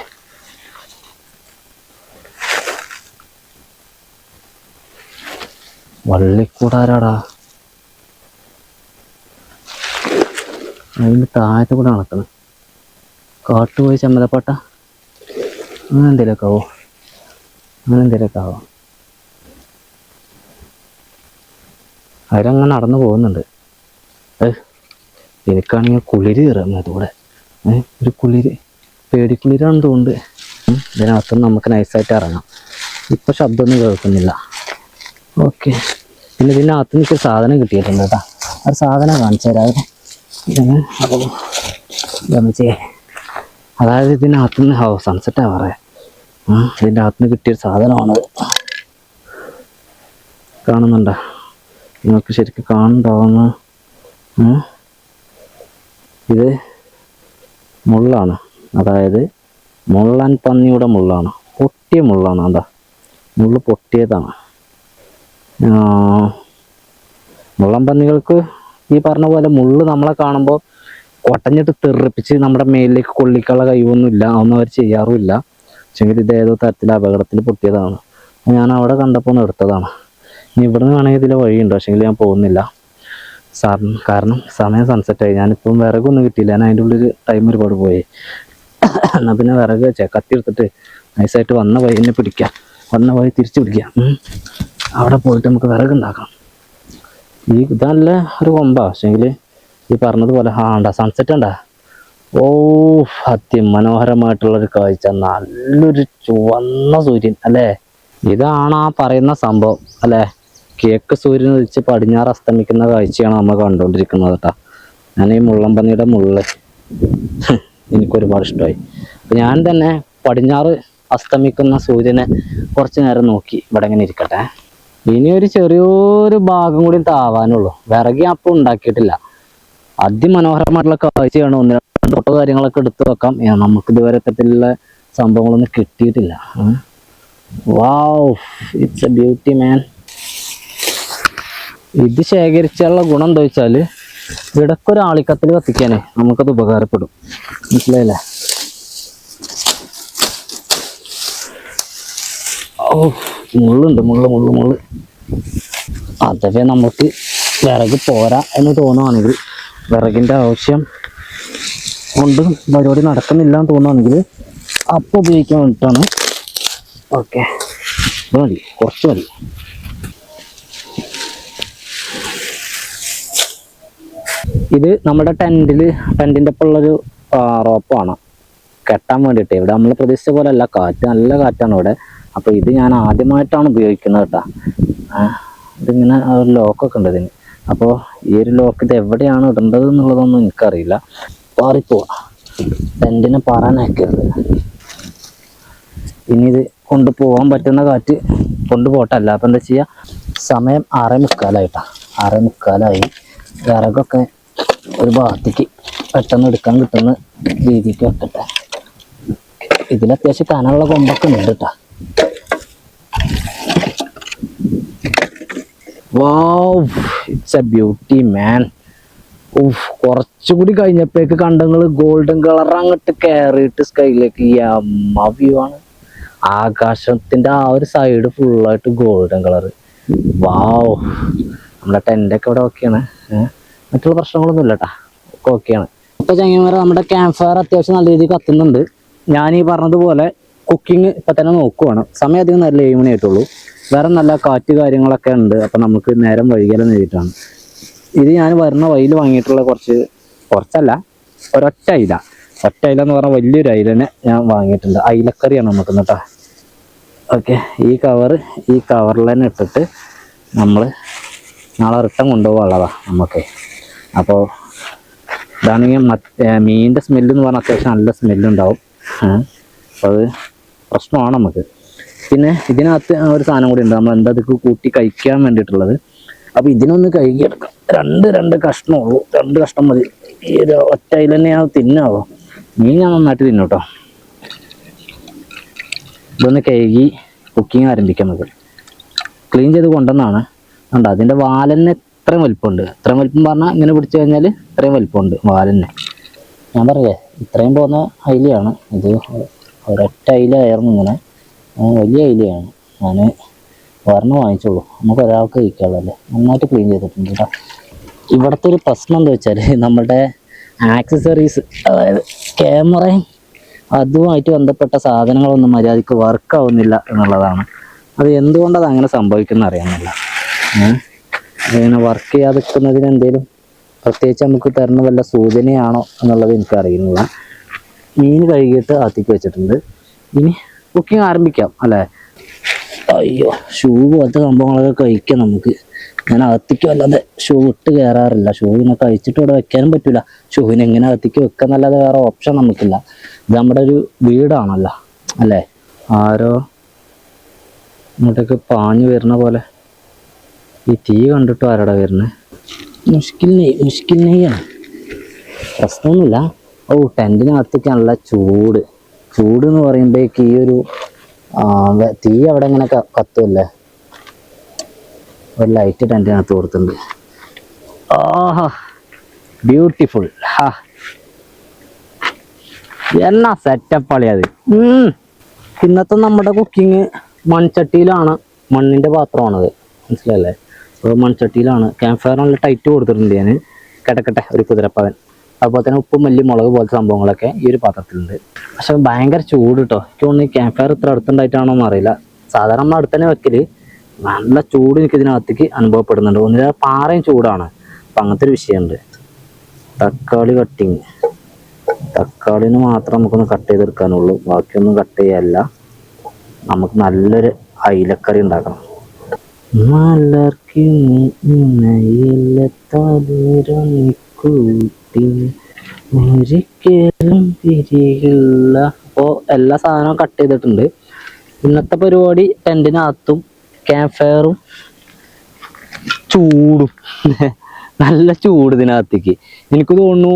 [SPEAKER 1] വള്ളിക്കൂടാരാടാ. അതിൻ്റെ താഴത്ത് കൂടെ നടക്കണം. കാട്ടുപോയി ചെമ്മലപ്പാട്ട അങ്ങനെ എന്തെങ്കിലുമൊക്കെ ആവും. അവരങ്ങനെ നടന്നു പോകുന്നുണ്ട്. എനിക്കാണെങ്കിൽ കുളിര് കയറുന്നു അതുകൂടെ. ഒരു കുളിര്, പേടിക്കുളിരാണെന്ന് തോന്നുന്നുണ്ട്. ഇതിനകത്തുനിന്ന് നമുക്ക് നൈസായിട്ട് ഇറങ്ങാം. ഇപ്പം ശബ്ദമൊന്നും കേൾക്കുന്നില്ല. ഓക്കെ. പിന്നെ ഇതിനകത്ത് എനിക്ക് സാധനം കിട്ടിയിട്ടുണ്ട് കേട്ടോ. ആ സാധനം കാണിച്ചു തരാം. ഇങ്ങനെ അപ്പോൾ ഗമിച്ചേ, അതായത് ഇതിനകത്ത് നിന്ന് സൺസെറ്റാ പറയാം. ഇതിൻ്റെ അകത്ത് നിന്ന് കിട്ടിയൊരു സാധനമാണത്. കാണുന്നുണ്ടോ? നിങ്ങൾക്ക് ശരിക്കും കാണുന്നുണ്ടാവുന്ന ഇത് മുള്ളാണ്, അതായത് മുള്ളൻ പന്നിയുടെ മുള്ളാണ്. പൊട്ടിയ മുള്ളാണ്. എന്താ മുള്ള് പൊട്ടിയതാണ്. മുള്ളൻ പന്നികൾക്ക് ഈ പറഞ്ഞ പോലെ മുള്ള് നമ്മളെ കാണുമ്പോൾ കൊട്ടഞ്ഞിട്ട് തെറിപ്പിച്ച് നമ്മുടെ മേലിലേക്ക് കൊള്ളിക്കാനുള്ള കഴിവൊന്നുമില്ല, അതൊന്നും അവർ ചെയ്യാറുമില്ല. പക്ഷെങ്കിൽ ഇത് ഏതോ തരത്തിൽ അപകടത്തിൽ പൊട്ടിയതാണ്. ഞാൻ അവിടെ കണ്ടപ്പോൾ എടുത്തതാണ്. ഇനി ഇവിടുന്ന് വേണമെങ്കിൽ ഇതിൽ വഴിയുണ്ട്, പക്ഷെങ്കിൽ ഞാൻ പോകുന്നില്ല. കാരണം സമയം സൺസെറ്റായി. ഞാനിപ്പം വിറകൊന്നും കിട്ടിയില്ല. ഞാൻ അതിൻ്റെ ഉള്ളിൽ ടൈം ഒരുപാട് പോയി. എന്നാൽ പിന്നെ വിറക് വെച്ചേ, കത്തി എടുത്തിട്ട് നൈസായിട്ട് വന്ന വഴി തന്നെ പിടിക്കാം, വന്ന വഴി തിരിച്ചു പിടിക്കാം. അവിടെ പോയിട്ട് നമുക്ക് വിറകുണ്ടാക്കാം. ഇതല്ല ഒരു കൊമ്പാ, പക്ഷെങ്കിൽ ഈ പറഞ്ഞതുപോലെ ഉണ്ടാ സൺസെറ്റ് ഉണ്ടാ. ഓ, അതിമനോഹരമായിട്ടുള്ളൊരു കാഴ്ച. നല്ലൊരു ചുവന്ന സൂര്യൻ അല്ലേ? ഇതാണ് ആ പറയുന്ന സംഭവം അല്ലേ? കിഴക്ക് സൂര്യൻ ഉദിച്ച് പടിഞ്ഞാറ് അസ്തമിക്കുന്ന കാഴ്ചയാണ് നമ്മൾ കണ്ടുകൊണ്ടിരിക്കുന്നത് കേട്ടോ. ഞാൻ ഈ മുള്ളൻപന്നിയുടെ മുള്ള് എനിക്കൊരുപാട് ഇഷ്ടമായി. അപ്പം ഞാൻ തന്നെ പടിഞ്ഞാറ് അസ്തമിക്കുന്ന സൂര്യനെ കുറച്ച് നേരം നോക്കി ഇവിടെ ഇങ്ങനെ ഇരിക്കട്ടെ. ഇനി ഒരു ചെറിയൊരു ഭാഗം കൂടി താവാനുള്ളൂ. വിറകി അപ്പം ഉണ്ടാക്കിയിട്ടില്ല. അതിമനോഹരമായിട്ടുള്ള കാഴ്ചയാണ്. ഒന്ന് രണ്ട് ഫോട്ടോ കാര്യങ്ങളൊക്കെ എടുത്തു വെക്കാം. നമുക്ക് ഇതുവരെ തരത്തിലുള്ള സംഭവങ്ങളൊന്നും കിട്ടിയിട്ടില്ല. വാവ്, ഇറ്റ്സ് എ ബ്യൂട്ടി മാൻ. ഇത് ശേഖരിച്ചുള്ള ഗുണം എന്താ വെച്ചാൽ ഇടയ്ക്കൊരു ആളിക്കത്തിൽ കത്തിക്കാനേ നമുക്കത് ഉപകാരപ്പെടും. മനസ്സിലായില്ലേ? ഓ, മുള്ളുണ്ട്, മുള്ള്. അഥവേ നമുക്ക് വിറക് പോരാ എന്ന് തോന്നുകയാണെങ്കിൽ, വിറകിൻ്റെ ആവശ്യം കൊണ്ട് പരിപാടി നടക്കുന്നില്ല എന്ന് തോന്നുകയാണെങ്കിൽ അപ്പം ഉപയോഗിക്കാൻ വേണ്ടിയിട്ടാണ്. ഓക്കെ, ഇത് മതി, കുറച്ച് മതി. ഇത് നമ്മുടെ ടെൻറ്റിൻ്റെ ഒപ്പം ഉള്ളൊരു റോപ്പാണ് കെട്ടാൻ വേണ്ടിയിട്ട്. ഇവിടെ നമ്മൾ പ്രതീക്ഷിച്ച പോലെ അല്ല, നല്ല കാറ്റാണ് ഇവിടെ. അപ്പോൾ ഇത് ഞാൻ ആദ്യമായിട്ടാണ് ഉപയോഗിക്കുന്നത് കേട്ടോ. ഇതിങ്ങനെ ഒരു ലോക്കൊക്കെ ഉണ്ട് ഇതിന്. അപ്പോൾ ഈ ഒരു ലോക്ക് ഇത് എവിടെയാണ് ഇടേണ്ടത് എന്നുള്ളതൊന്നും എനിക്കറിയില്ല. പാറിപ്പോവാ, ടെൻറ്റിനെ പാറാനാക്കരുത്. ഇനി ഇത് കൊണ്ടുപോകാൻ പറ്റുന്ന കാറ്റ് കൊണ്ടുപോട്ടല്ല. അപ്പം എന്താ ചെയ്യുക, സമയം 6:45 6:45. വിറകൊക്കെ ഒരു ഭാഗത്തേക്ക് പെട്ടെന്ന് എടുക്കാൻ കിട്ടുന്ന രീതിക്ക് വെക്കട്ടെ. ഇതിൽ അത്യാവശ്യം കനമുള്ള കൊമ്പൊക്കെ ഉണ്ട് കേട്ടോ. വാവ്, ഇറ്റ്സ് എ ബ്യൂട്ടി മാൻ. കുറച്ചുകൂടി കഴിഞ്ഞപ്പോഴേക്ക് കണ്ടങ്ങൾ ഗോൾഡൻ കളർ അങ്ങോട്ട് കയറിയിട്ട് സ്കൈയിലേക്ക് വ്യൂ ആണ്. ആകാശത്തിൻ്റെ ആ ഒരു സൈഡ് ഫുള്ളായിട്ട് ഗോൾഡൻ കളർ. വാവ്, നമ്മുടെ ടെൻ്റൊക്കെ ഇവിടെ ഓക്കെയാണ്. മറ്റുള്ള പ്രശ്നങ്ങളൊന്നും ഇല്ല കേട്ടോ, ഒക്കെ ഓക്കെയാണ്. ഇപ്പോൾ ചങ്ങന്മാരെ നമ്മുടെ ക്യാമ്പ് ഫയർ അത്യാവശ്യം നല്ല രീതിയിൽ കത്തുന്നുണ്ട്. ഞാൻ ഈ പറഞ്ഞതുപോലെ കുക്കിംഗ് ഇപ്പം തന്നെ നോക്കുവാണ്. സമയം അധികം നല്ല 7 മണി ആയിട്ടുള്ളൂ. വേറെ നല്ല കാറ്റ് കാര്യങ്ങളൊക്കെ ഉണ്ട്. അപ്പം നമുക്ക് നേരം വൈകിയാലും നേരിട്ടാണ്. ഇത് ഞാൻ വരുന്ന വഴിയിൽ വാങ്ങിയിട്ടുള്ള കുറച്ചല്ല, ഒരൊറ്റ അയില എന്ന് പറഞ്ഞാൽ വലിയൊരു അയിലനെ ഞാൻ വാങ്ങിയിട്ടുണ്ട്. അയിലക്കറിയാണ് നമുക്ക് കേട്ടോ. ഓക്കെ, ഈ കവറിൽ തന്നെ ഇട്ടിട്ട് നമ്മൾ നാളെ റിട്ടേൺ കൊണ്ടുപോകാനുള്ളതാണ് നമുക്ക്. അപ്പോൾ ഇതാണെങ്കിൽ മീനിൻ്റെ സ്മെല്ലെന്ന് പറഞ്ഞാൽ അത്യാവശ്യം നല്ല സ്മെല്ലുണ്ടാവും. അപ്പോൾ അത് പ്രശ്നമാണ് നമുക്ക്. പിന്നെ ഇതിനകത്ത് ഒരു സാധനം കൂടി ഉണ്ട്, നമ്മൾ എന്താ ഇത് കൂട്ടി കഴിക്കാൻ വേണ്ടിയിട്ടുള്ളത്. അപ്പോൾ ഇതിനൊന്ന് കഴുകിയെടുക്കാം. രണ്ട് കഷ്ണമുള്ളൂ, 2 കഷ്ണം മതി. ഈ ഒരു ഒറ്റ അതിൽ തന്നെ ഞാൻ തിന്നാവോ. മീൻ ഞാൻ നന്നായിട്ട് തിന്നു കേട്ടോ. ഇതൊന്ന് കഴുകി കുക്കിങ് ആരംഭിക്കാം. നമുക്ക് ക്ലീൻ ചെയ്ത് കൊണ്ടുവന്നാണ്. കണ്ടോ, അതിൻ്റെ വാലന്നെ ഇത്രയും വലിപ്പമുണ്ട്. ഇത്രയും വലിപ്പം പറഞ്ഞാൽ ഇങ്ങനെ പിടിച്ചു കഴിഞ്ഞാൽ ഇത്രയും വലിപ്പമുണ്ട് വാലന്നെ. ഞാൻ പറയേ, ഇത്രയും പോകുന്ന അയിലയാണ് ഇത്. ഒരൊറ്റ അയിലായിരുന്നു ഇങ്ങനെ, വലിയ അയിലയാണ്. ഞാൻ ഒരെണ്ണം വാങ്ങിച്ചോളൂ, നമുക്ക് ഒരാൾക്ക് കഴിക്കാനുള്ളതല്ലേ. നന്നായിട്ട് ക്ലീൻ ചെയ്തിട്ടുണ്ട് കേട്ടോ. ഇവിടുത്തെ ഒരു പ്രശ്നം എന്താ വെച്ചാൽ നമ്മുടെ ആക്സസറീസ്, അതായത് ക്യാമറയും അതുമായിട്ട് ബന്ധപ്പെട്ട സാധനങ്ങളൊന്നും മര്യാദയ്ക്ക് വർക്കാവുന്നില്ല എന്നുള്ളതാണ്. അത് എന്തുകൊണ്ടത് അങ്ങനെ സംഭവിക്കുന്ന അറിയാമെന്നില്ല. അങ്ങനെ വർക്ക് ചെയ്യാതിരിക്കുന്നതിന് എന്തെങ്കിലും പ്രത്യേകിച്ച് നമുക്ക് തരുന്ന വല്ല സൂചനയാണോ എന്നുള്ളത് എനിക്കറിയുന്നില്ല. മീൻ കഴുകിയിട്ട് ആത്തിക്ക് വെച്ചിട്ടുണ്ട്. ഇനി കുക്കിംഗ് ആരംഭിക്കാം അല്ലേ. അയ്യോ, ഷൂ പോലത്തെ സംഭവങ്ങളൊക്കെ കഴിക്കാം നമുക്ക്. ഞാൻ അകത്തേക്ക് വല്ലാതെ ഷൂ ഇട്ട് കയറാറില്ല. ഷൂ ഇങ്ങനെ കഴിച്ചിട്ട് ഇവിടെ വെക്കാനും പറ്റില്ല. ഷൂവിനെ എങ്ങനെ അകത്തേക്ക് വെക്കാന്നല്ലാതെ വേറെ ഓപ്ഷൻ നമുക്കില്ല. ഇത് നമ്മുടെ ഒരു വീടാണല്ലോ അല്ലേ? ആരോ ഇങ്ങോട്ടേക്ക് പാഞ്ഞു വരുന്ന പോലെ. ഈ തീ കണ്ടിട്ട് ആരാടാ വരുന്നത്? മുഷ്കിൽ നെയ്യാണ്. പ്രശ്നമൊന്നുമില്ല. ഓ, ടെൻറ്റിനകത്തേക്ക് നല്ല ചൂട് എന്ന് പറയുമ്പോഴേക്ക് ഈ ഒരു തീ അവിടെ ഇങ്ങനെ കത്തുമല്ലേ. ഒരു ലൈറ്റ് ടെൻറ്റിനകത്ത് കൊടുത്തിട്ടുണ്ട്. ആഹാ, ബ്യൂട്ടിഫുൾ. ഹാ, എന്നാ സെറ്റപ്പ് അളിയത്. ഇന്നത്തെ നമ്മുടെ കുക്കിങ് മൺചട്ടിയിലാണ്. മണ്ണിൻ്റെ പാത്രമാണത്, മനസ്സിലല്ലേ? അപ്പോൾ മൺചട്ടിയിലാണ്. ക്യാമ്പ് ഫയർ നല്ല ടൈറ്റ് കൊടുത്തിട്ടുണ്ട് ഞാൻ. കിടക്കട്ടെ ഒരു കുതിരപ്പവൻ. അതുപോലെ തന്നെ ഉപ്പും മല്ലി മുളക് പോലത്തെ സംഭവങ്ങളൊക്കെ ഈ ഒരു പാത്രത്തിലുണ്ട്. പക്ഷെ ഭയങ്കര ചൂട് കേട്ടോ. എനിക്ക് തോന്നുന്നു ഈ ക്യാമ്പ് ഫയർ ഇത്ര അടുത്തുണ്ടായിട്ടാണോ എന്ന് അറിയില്ല. സാധാരണ നമ്മൾ അടുത്ത് തന്നെ വെക്കല്. നല്ല ചൂട് എനിക്ക് ഇതിനകത്തേക്ക് അനുഭവപ്പെടുന്നുണ്ട്. ഒന്നിലെ പാറയും ചൂടാണ്. അപ്പം അങ്ങനത്തെ ഒരു വിഷയമുണ്ട്. തക്കാളി കട്ടിങ്. തക്കാളിന് മാത്രം നമുക്കൊന്ന് കട്ട് ചെയ്തെടുക്കാനുള്ളൂ, ബാക്കിയൊന്നും കട്ട് ചെയ്യാല്ല. നമുക്ക് നല്ലൊരു അയിലക്കറി ഉണ്ടാക്കണം. മലർക്കി ഒരിക്കലും പിരിയില്ല. അപ്പോൾ എല്ലാ സാധനവും കട്ട് ചെയ്തിട്ടുണ്ട്. ഇന്നത്തെ പരിപാടി ടെൻറ്റിനകത്തും ക്യാമ്പ് ഫയറും ചൂടും. നല്ല ചൂട് ഇതിനകത്തേക്ക്. എനിക്ക് തോന്നുന്നു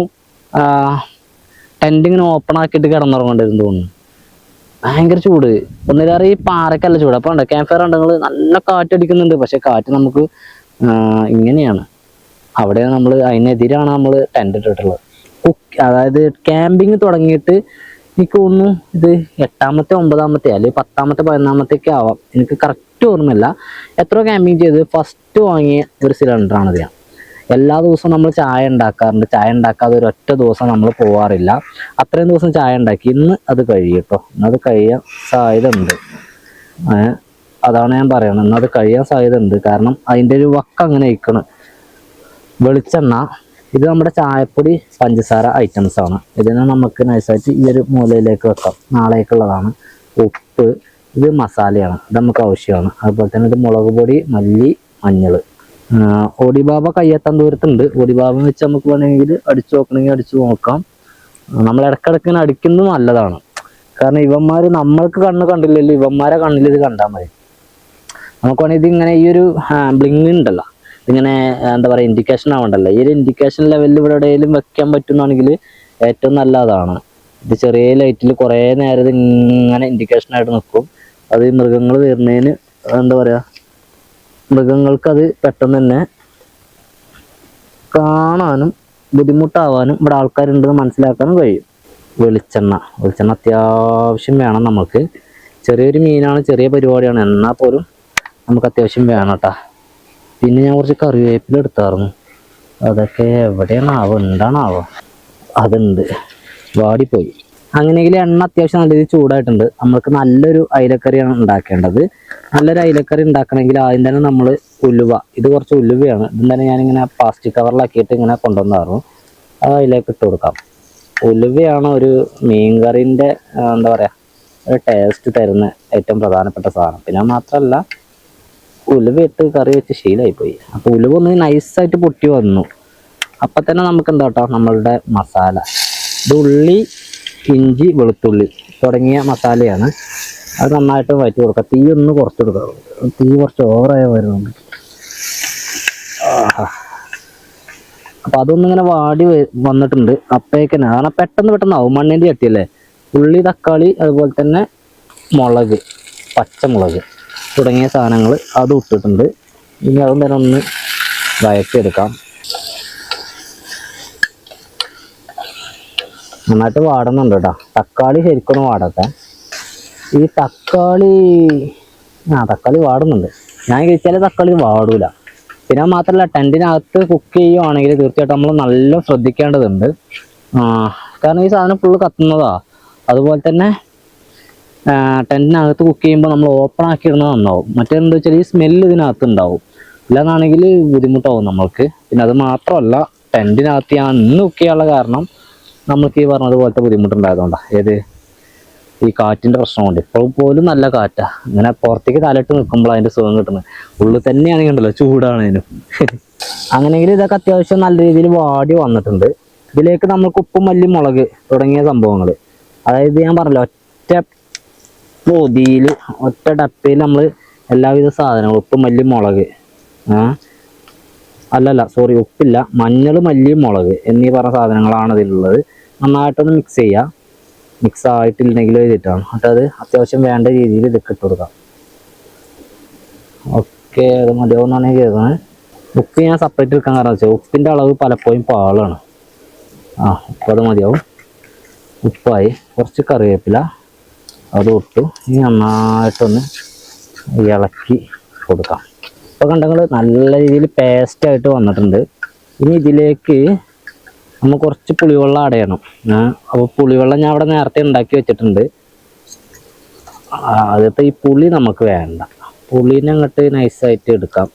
[SPEAKER 1] ടെൻറ്റ് ഇങ്ങനെ ഓപ്പൺ ആക്കിയിട്ട് കിടന്നുറങ്ങേണ്ടിരുന്നു തോന്നുന്നു. ഭയങ്കര ചൂട്. ഒന്നിലേറെ ഈ പാറക്കല്ല ചൂട്. അപ്പോൾ ഉണ്ട് ക്യാമ്പ് ഫയർ ഉണ്ടെങ്കിൽ നല്ല കാറ്റടിക്കുന്നുണ്ട്. പക്ഷെ കാറ്റ് നമുക്ക് ഇങ്ങനെയാണ്. അവിടെ നമ്മൾ അതിനെതിരാണ് നമ്മൾ ടെൻറ്റ് ഇട്ടിട്ടുള്ളത്. അതായത് ക്യാമ്പിങ് തുടങ്ങിയിട്ട് എനിക്ക് തോന്നുന്നു ഇത് 8ാമത്തെ 9ാമത്തെ അല്ലെങ്കിൽ 10ാമത്തെ 11ാമത്തെ ഒക്കെ ആവാം. എനിക്ക് കറക്റ്റ് ഓർമ്മയില്ല എത്ര ക്യാമ്പിങ് ചെയ്ത്. ഫസ്റ്റ് വാങ്ങിയ ഒരു സിലിണ്ടറാണിത്. ഞാൻ എല്ലാ ദിവസവും നമ്മൾ ചായ ഉണ്ടാക്കാറുണ്ട്. ചായ ഉണ്ടാക്കാതെ ഒരൊറ്റ ദിവസം നമ്മൾ പോവാറില്ല. അത്രയും ദിവസം ചായ ഉണ്ടാക്കി. ഇന്ന് അത് കഴിയട്ടോ. ഇന്നത് കഴിയാൻ സാധ്യത ഉണ്ട്. അതാണ് ഞാൻ പറയുന്നത്. ഇന്നത് കഴിയാൻ സാധ്യത ഉണ്ട്. കാരണം അതിൻ്റെ ഒരു വക്ക് അങ്ങനെ ഇരിക്കണം. വെളിച്ചെണ്ണ. ഇത് നമ്മുടെ ചായപ്പൊടി പഞ്ചസാര ഐറ്റംസ് ആണ്. ഇതിനെ നമുക്ക് നൈസായിട്ട് ഈ ഒരു മൂലയിലേക്ക് വെക്കാം. നാളേക്കുള്ളതാണ്. ഉപ്പ്. ഇത് മസാലയാണ്. ഇത് നമുക്ക് ആവശ്യമാണ്. അതുപോലെ തന്നെ ഇത് മുളക് പൊടി, മല്ലി, മഞ്ഞൾ. ഓടിബാബ കയ്യെത്താൻ ദൂരത്തുണ്ട്. ഓടിബാബ വെച്ച് നമുക്ക് വേണമെങ്കിൽ അടിച്ചു നോക്കണമെങ്കിൽ അടിച്ചു നോക്കാം. നമ്മൾ ഇടയ്ക്കിടയ്ക്ക് ഇങ്ങനെ അടിക്കുന്നത് നല്ലതാണ്. കാരണം ഇവന്മാർ നമ്മൾക്ക് കണ്ണ് കണ്ടില്ലല്ലോ, ഇവന്മാരെ കണ്ണിൽ ഇത് കണ്ടാൽ മതി. നമുക്ക് വേണമെങ്കിൽ ഇതിങ്ങനെ ഈ ഒരു ബ്ലിങ് ഉണ്ടല്ലോ, ഇങ്ങനെ എന്താ പറയുക, ഇൻഡിക്കേഷൻ ആവണ്ടല്ലോ. ഈ ഒരു ഇൻഡിക്കേഷൻ ലെവലിൽ ഇവിടെ എവിടെയെങ്കിലും വെക്കാൻ പറ്റുന്നതാണെങ്കിൽ ഏറ്റവും നല്ലതാണ്. ഇത് ചെറിയ ലൈറ്റിൽ കുറേ നേരം ഇത് ഇങ്ങനെ ഇൻഡിക്കേഷനായിട്ട് നിൽക്കും. അത് മൃഗങ്ങൾ വരുന്നതിന് എന്താ പറയുക, മൃഗങ്ങൾക്കത് പെട്ടെന്ന് തന്നെ കാണാനും ബുദ്ധിമുട്ടാവാനും ഇവിടെ ആൾക്കാരുണ്ടെന്ന് മനസ്സിലാക്കാനും കഴിയും. വെളിച്ചെണ്ണ അത്യാവശ്യം വേണം നമുക്ക്. ചെറിയൊരു മീനാണ്, ചെറിയ പരിപാടിയാണ്, എന്നാൽ പോലും നമുക്ക് അത്യാവശ്യം വേണം കേട്ടോ. പിന്നെ ഞാൻ കുറച്ച് കറിവേപ്പില എടുത്തായിരുന്നു. അതൊക്കെ എവിടെയാണാവോ, എന്താണാവോ, അതുണ്ട്, വാടിപ്പോയി. അങ്ങനെയെങ്കിൽ എണ്ണ അത്യാവശ്യം നല്ല രീതിയിൽ ചൂടായിട്ടുണ്ട്. നമ്മൾക്ക് നല്ലൊരു അയിലക്കറിയാണ് ഉണ്ടാക്കേണ്ടത്. നല്ലൊരു അയിലക്കറി ഉണ്ടാക്കണമെങ്കിൽ ആദ്യം തന്നെ നമ്മൾ ഉലുവ, ഇത് കുറച്ച് ഉലുവയാണ്. ഇതും തന്നെ ഞാനിങ്ങനെ പ്ലാസ്റ്റിക് കവറിലാക്കിയിട്ട് ഇങ്ങനെ കൊണ്ടുവന്നായിരുന്നു. അത് അതിലേക്ക് ഇട്ട് കൊടുക്കാം. ഉലുവയാണ് ഒരു മീൻകറിൻ്റെ എന്താ പറയുക, ഒരു ടേസ്റ്റ് തരുന്ന ഏറ്റവും പ്രധാനപ്പെട്ട സാധനം. പിന്നെ മാത്രമല്ല ഉലുവ ഇട്ട് കറി വെച്ച് ശീലമായിപ്പോയി. അപ്പോൾ ഉലുവ ഒന്ന് നൈസായിട്ട് പൊട്ടി വന്നു. അപ്പം തന്നെ നമുക്ക് എന്താ കേട്ടോ, നമ്മളുടെ മസാല, ഇത് ഉള്ളി, ഇഞ്ചി, വെളുത്തുള്ളി തുടങ്ങിയ മസാലയാണ്. അത് നന്നായിട്ട് വഴറ്റി കൊടുക്കുക. തീ ഒന്ന് കുറച്ച് കൊടുക്കുക. തീ കുറച്ച് ഓവറായ വരുന്നുണ്ട്. അപ്പം അതൊന്നിങ്ങനെ വാടി വന്നിട്ടുണ്ട്. അപ്പോഴേക്കന്നെ കാരണം പെട്ടെന്നാവും, മണ്ണിൻ്റെ ചട്ടിയല്ലേ. ഉള്ളി, തക്കാളി, അതുപോലെ തന്നെ മുളക്, പച്ചമുളക് തുടങ്ങിയ സാധനങ്ങൾ അത് ഇട്ടിട്ടുണ്ട്. ഇനി അതും തന്നെ ഒന്ന് വഴറ്റിയെടുക്കാം. നന്നായിട്ട് വാടുന്നുണ്ട് കേട്ടോ. തക്കാളി ശരിക്കൊന്ന് വാടട്ടെ. ഈ തക്കാളി വാടുന്നുണ്ട്. ഞാൻ കഴിച്ചാൽ തക്കാളി വാടൂല. പിന്നെ മാത്രമല്ല ടെൻറ്റിനകത്ത് കുക്ക് ചെയ്യുവാണെങ്കിൽ തീർച്ചയായിട്ടും നമ്മൾ നല്ല ശ്രദ്ധിക്കേണ്ടതുണ്ട്. കാരണം ഈ സാധനം ഫുള്ള് കത്തുന്നതാ. അതുപോലെ തന്നെ ടെൻറ്റിനകത്ത് കുക്ക് ചെയ്യുമ്പോൾ നമ്മൾ ഓപ്പൺ ആക്കി ഇടുന്നത് നന്നാവും. മറ്റേതെന്താ വെച്ചാൽ ഈ സ്മെല്ല് ഇതിനകത്ത് ഉണ്ടാവും. ഇല്ലാന്നാണെങ്കിൽ ബുദ്ധിമുട്ടാവും നമ്മൾക്ക്. പിന്നെ അത് മാത്രമല്ല ടെൻറ്റിനകത്ത് ഞാൻ ഇന്ന് കുക്ക് ചെയ്യാനുള്ള കാരണം നമുക്ക് ഈ പറഞ്ഞതുപോലത്തെ ബുദ്ധിമുട്ടുണ്ടായതുകൊണ്ടാണ്. ഏത് ഈ കാറ്റിൻ്റെ പ്രശ്നം കൊണ്ട്. ഇപ്പോൾ പോലും നല്ല കാറ്റാ, ഇങ്ങനെ പുറത്തേക്ക് തലയിട്ട് നിൽക്കുമ്പോൾ അതിൻ്റെ സുഖം കിട്ടുന്നത്. ഉള്ളിൽ തന്നെയാണെങ്കിൽ ഉണ്ടല്ലോ ചൂടാണ് അതിനും. അങ്ങനെയെങ്കിൽ ഇതൊക്കെ അത്യാവശ്യം നല്ല രീതിയിൽ വാടി വന്നിട്ടുണ്ട്. ഇതിലേക്ക് നമുക്ക് ഉപ്പും മല്ലി മുളക് തുടങ്ങിയ സംഭവങ്ങൾ, അതായത് ഞാൻ പറഞ്ഞല്ലോ ഒറ്റ പൊതിയിൽ ഒറ്റ ഡപ്പയിൽ നമ്മൾ എല്ലാവിധ സാധനങ്ങളും ഉപ്പ് മല്ലി മുളക് സോറി ഉപ്പില്ല, മഞ്ഞൾ മല്ലി മുളക് എന്നീ പറഞ്ഞ സാധനങ്ങളാണ് ഇതിലുള്ളത്. നന്നായിട്ടൊന്ന് മിക്സ് ചെയ്യുക. മിക്സ് ആയിട്ടില്ലെങ്കിൽ എഴുതിയിട്ടാണ് എന്നിട്ട് അത് അത്യാവശ്യം വേണ്ട രീതിയിൽ ഇതൊക്കെ ഇട്ട് കൊടുക്കാം. ഓക്കെ, അത് മതിയാവുമെന്നാണ് ഞാൻ കരുതുന്നത്. ഉപ്പ് ഞാൻ സെപ്പറേറ്റ് എടുക്കാൻ കാരണം വെച്ചാൽ ഉപ്പിൻ്റെ അളവ് പലപ്പോഴും പാളാണ്. ഉപ്പ് അത് മതിയാവും. ഉപ്പായി, കുറച്ച് കറിവേപ്പില അത് ഇട്ടു. ഇനി നന്നായിട്ടൊന്ന് ഇളക്കി കൊടുക്കാം. ഇപ്പോൾ കണ്ടങ്ങൾ നല്ല രീതിയിൽ പേസ്റ്റായിട്ട് വന്നിട്ടുണ്ട്. ഇനി ഇതിലേക്ക് നമ്മൾ കുറച്ച് പുളിവെള്ളം ആഡ് ചെയ്യണം. അപ്പോൾ പുളിവെള്ളം ഞാൻ അവിടെ നേരത്തെ ഉണ്ടാക്കി വെച്ചിട്ടുണ്ട്. അതിപ്പോൾ ഈ പുളി നമുക്ക് വേണ്ട, പുളീനെ അങ്ങോട്ട് നൈസായിട്ട് എടുക്കാം.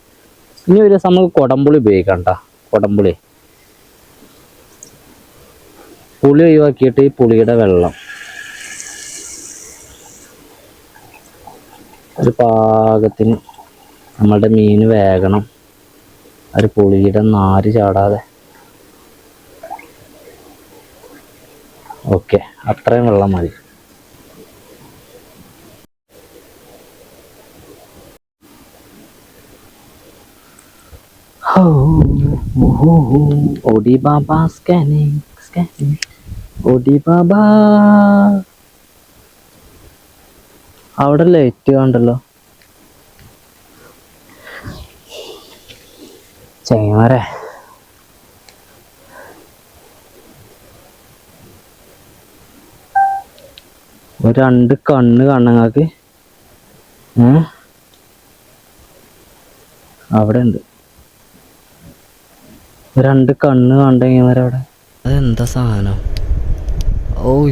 [SPEAKER 1] ഇനി ഒരു ദിവസം നമുക്ക് കുടംപുളി ഉപയോഗിക്കാം കേട്ടോ. കുടംപുളി പുളി ഒഴിവാക്കിയിട്ട് ഈ പുളിയുടെ വെള്ളം ഒരു പാകത്തിന് നമ്മളുടെ മീൻ വേകണം, ഒരു പുളിയുടെ നാര് ചാടാതെ. ഓക്കെ, അത്രയും വെള്ളം മതി. ഓടി ബാബ സ്കാനിങ് സ്കാനിങ്, ഓടി ബാബ. അവിടെ ലൈറ്റ് കണ്ടല്ലോ ചെങ്ങമാരെ. ഒരു 2 കണ്ണ് കാണങ്ങൾക്ക് അവിടെ ഉണ്ട്. 2 കണ്ണ് കണ്ടെങ്കിൽ അവിടെ അതെന്താ സാധനം?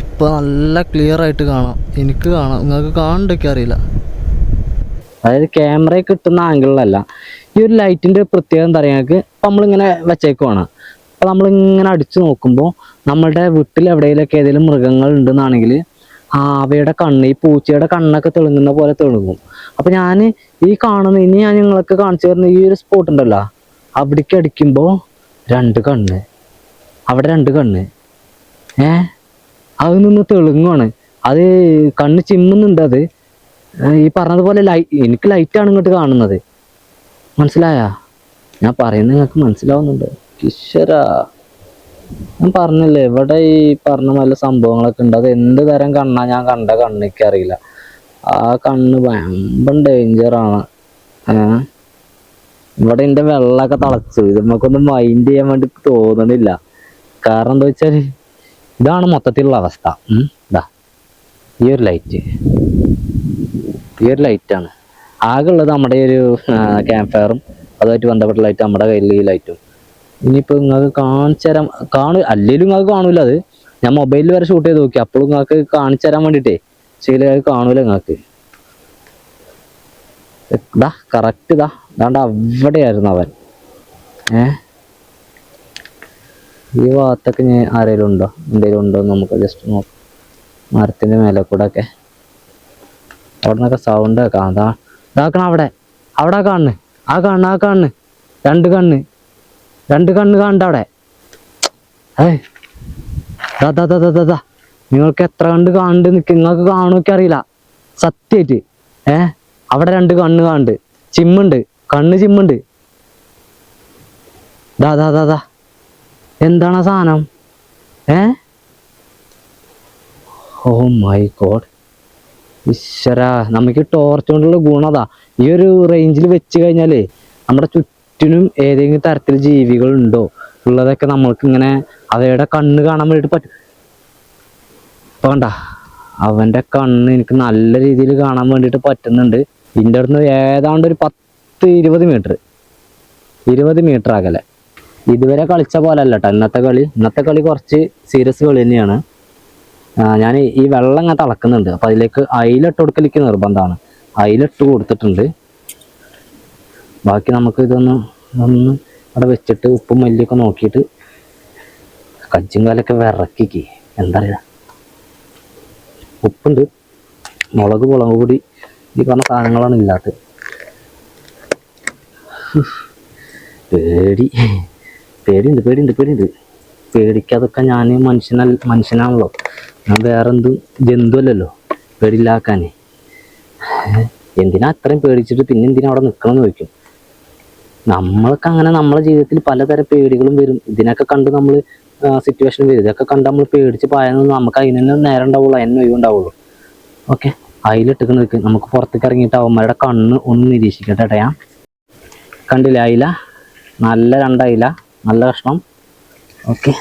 [SPEAKER 1] ഇപ്പൊ നല്ല ക്ലിയർ ആയിട്ട് കാണാം, എനിക്ക് കാണാം, നിങ്ങൾക്ക് കാണണ്ടൊക്കെ അറിയില്ല. അതായത് ക്യാമറയിൽ കിട്ടുന്ന ആംഗിളിലല്ല. ഈ ഒരു ലൈറ്റിൻ്റെ പ്രത്യേകത എന്താ പറയുക, ഞങ്ങൾക്ക് ഇപ്പം നമ്മളിങ്ങനെ വെച്ചേക്കുവാണ്. അപ്പോൾ നമ്മളിങ്ങനെ അടിച്ചു നോക്കുമ്പോൾ നമ്മളുടെ വീട്ടിൽ എവിടെയെങ്കിലൊക്കെ ഏതെങ്കിലും മൃഗങ്ങൾ ഉണ്ടെന്നാണെങ്കിൽ അവയുടെ കണ്ണ്, ഈ പൂച്ചയുടെ കണ്ണൊക്കെ തെളുങ്ങുന്ന പോലെ തെളുങ്ങും. അപ്പോൾ ഞാൻ ഈ കാണുന്ന, ഇനി ഞാൻ നിങ്ങൾക്ക് കാണിച്ചു തരുന്ന ഈ ഒരു സ്പോട്ട് ഉണ്ടല്ലോ, അവിടേക്ക് അടിക്കുമ്പോൾ 2 കണ്ണ്, അവിടെ 2 കണ്ണ് അത് നിന്ന് തെളുങ്ങുവാണ്. അത് കണ്ണ് ചിമ്മുന്നുണ്ട്. അത് ഈ പറഞ്ഞതുപോലെ എനിക്ക് ലൈറ്റാണ് ഇങ്ങോട്ട് കാണുന്നത്. മനസ്സിലായാ? ഞാൻ പറയുന്നത് നിങ്ങൾക്ക് മനസ്സിലാവുന്നുണ്ട്? ഈശ്വരാ, ഞാൻ പറഞ്ഞില്ലേ ഇവിടെ ഈ പറഞ്ഞ നല്ല സംഭവങ്ങളൊക്കെ ഉണ്ട്. അത് എന്ത് തരം കണ്ണാ ഞാൻ കണ്ട കണ്ണിക്ക് അറിയില്ല. ആ കണ്ണ് ഭയങ്കര ഡേഞ്ചറാണ്. ഇവിടെ എൻ്റെ വെള്ളമൊക്കെ തിളച്ചു. ഇത് നമുക്കൊന്നും മൈൻഡ് ചെയ്യാൻ വേണ്ടി തോന്നണില്ല. കാരണം എന്താ വെച്ചാൽ ഇതാണ് മൊത്തത്തിലുള്ള അവസ്ഥ. ഇതാ ഈ ഒരു ലൈറ്റാണ് ആകെ ഉള്ളത്. നമ്മുടെ ഒരു ക്യാമ്പ് ഫയറും അതുമായിട്ട് ബന്ധപ്പെട്ട ലൈറ്റ് നമ്മുടെ കയ്യിൽ, ഈ ലൈറ്റും. ഇനിയിപ്പോൾ നിങ്ങൾക്ക് കാണിച്ചു തരാൻ അല്ലെങ്കിലും നിങ്ങൾക്ക് കാണൂല. അത് ഞാൻ മൊബൈലിൽ വരെ ഷൂട്ട് ചെയ്ത് നോക്കി, അപ്പോഴും നിങ്ങൾക്ക് കാണിച്ചു തരാൻ വേണ്ടിയിട്ടേ ശരി കാണൂല നിങ്ങൾക്ക്. കറക്റ്റ് അതാണ്ട് അവിടെയായിരുന്നു അവൻ. ഈ ഭാഗത്തൊക്കെ ഞാൻ ആരെങ്കിലും ഉണ്ടോ, എന്തെങ്കിലും ഉണ്ടോ എന്ന് നമുക്ക് ജസ്റ്റ് നോക്കാം. മരത്തിൻ്റെ മേലെ കൂടെ ഒക്കെ അവിടെ നിന്നൊക്കെ സൗണ്ട് കേൾക്കാം. ഇതാക്കണം അവിടെ കാണുന്നു. ആ കാണുന്നു 2 കണ്ണ് കാണണ്ട അവിടെ. നിങ്ങൾക്ക് എത്ര കണ്ട് കാണണ്ട് നിങ്ങൾക്ക് കാണുമൊക്കെ അറിയില്ല സത്യമായിട്ട്. അവിടെ 2 കണ്ണ് കാണണ്ട്, ചിമ്മുണ്ട്, കണ്ണ് ചിമ്മുണ്ട്. ദാ എന്താണ് ആ സാധനം? ഓ മൈ ഗോഡ്, ഈശ്വരാ. നമുക്ക് ടോർച്ച് കൊണ്ടുള്ള ഗുണതാ, ഈ ഒരു റേഞ്ചിൽ വെച്ച് കഴിഞ്ഞാലേ നമ്മുടെ ചുറ്റിനും ഏതെങ്കിലും തരത്തിൽ ജീവികൾ ഉണ്ടോ ഉള്ളതൊക്കെ നമ്മൾക്ക് ഇങ്ങനെ അവയുടെ കണ്ണ് കാണാൻ വേണ്ടിയിട്ട് പറ്റും. ഇപ്പൊ കണ്ട അവൻ്റെ കണ്ണ് എനിക്ക് നല്ല രീതിയിൽ കാണാൻ വേണ്ടിയിട്ട് പറ്റുന്നുണ്ട്. ഇതിൻ്റെ അടുത്ത് ഏതാണ്ട് ഒരു 10-20 മീറ്റർ അകലെ. ഇതുവരെ കളിച്ച പോലെ അല്ല കേട്ടോ ഇന്നത്തെ കളി കുറച്ച് സീരിയസ് കളി തന്നെയാണ്. ഞാൻ ഈ വെള്ളം ഇങ്ങനെ തിളക്കുന്നുണ്ട്, അപ്പം അതിലേക്ക് അയിലിട്ട് കൊടുക്കലേക്ക് നിർബന്ധമാണ്. അയിലിട്ട് കൊടുത്തിട്ടുണ്ട്. ബാക്കി നമുക്ക് ഇതൊന്ന് അവിടെ വെച്ചിട്ട് ഉപ്പും മല്ലിയൊക്കെ നോക്കിയിട്ട് കജ്ജും കാലൊക്കെ വിറക്കിക്ക്. എന്താ പറയുക, ഉപ്പുണ്ട്, മുളക് പൊടി ഈ പറഞ്ഞ സാധനങ്ങളാണ് ഇല്ലാത്തത്. പേടിയുണ്ട്. പേടിക്കാതൊക്കെ ഞാൻ മനുഷ്യനാണല്ലോ, ഞാൻ വേറെന്തും ജന്തുവല്ലല്ലോ പേടിയില്ലാക്കാനേ. എന്തിനാ അത്രയും പേടിച്ചിട്ട് പിന്നെ എന്തിനാ അവിടെ നിൽക്കണമെന്ന് ചോദിക്കും. നമ്മൾക്ക് അങ്ങനെ നമ്മളെ ജീവിതത്തിൽ പലതരം പേടികളും വരും. ഇതിനൊക്കെ കണ്ട് നമ്മൾ സിറ്റുവേഷൻ വരും. ഇതൊക്കെ കണ്ട് നമ്മൾ പേടിച്ച് പായെന്ന് നമുക്ക് അതിന് നേരം ഉണ്ടാവുള്ളൂ, അതിന് ഒഴിവുണ്ടാവുള്ളൂ. ഓക്കെ, അതിലിട്ട് നിൽക്ക്. നമുക്ക് പുറത്തേക്ക് ഇറങ്ങിയിട്ട് അവന്മാരുടെ കണ്ണ് ഒന്ന് നിരീക്ഷിക്കട്ടെ ഏട്ടാ. കണ്ടില്ല അയില, നല്ല 2 അയില, നല്ല കഷ്ണം. ഓക്കെ,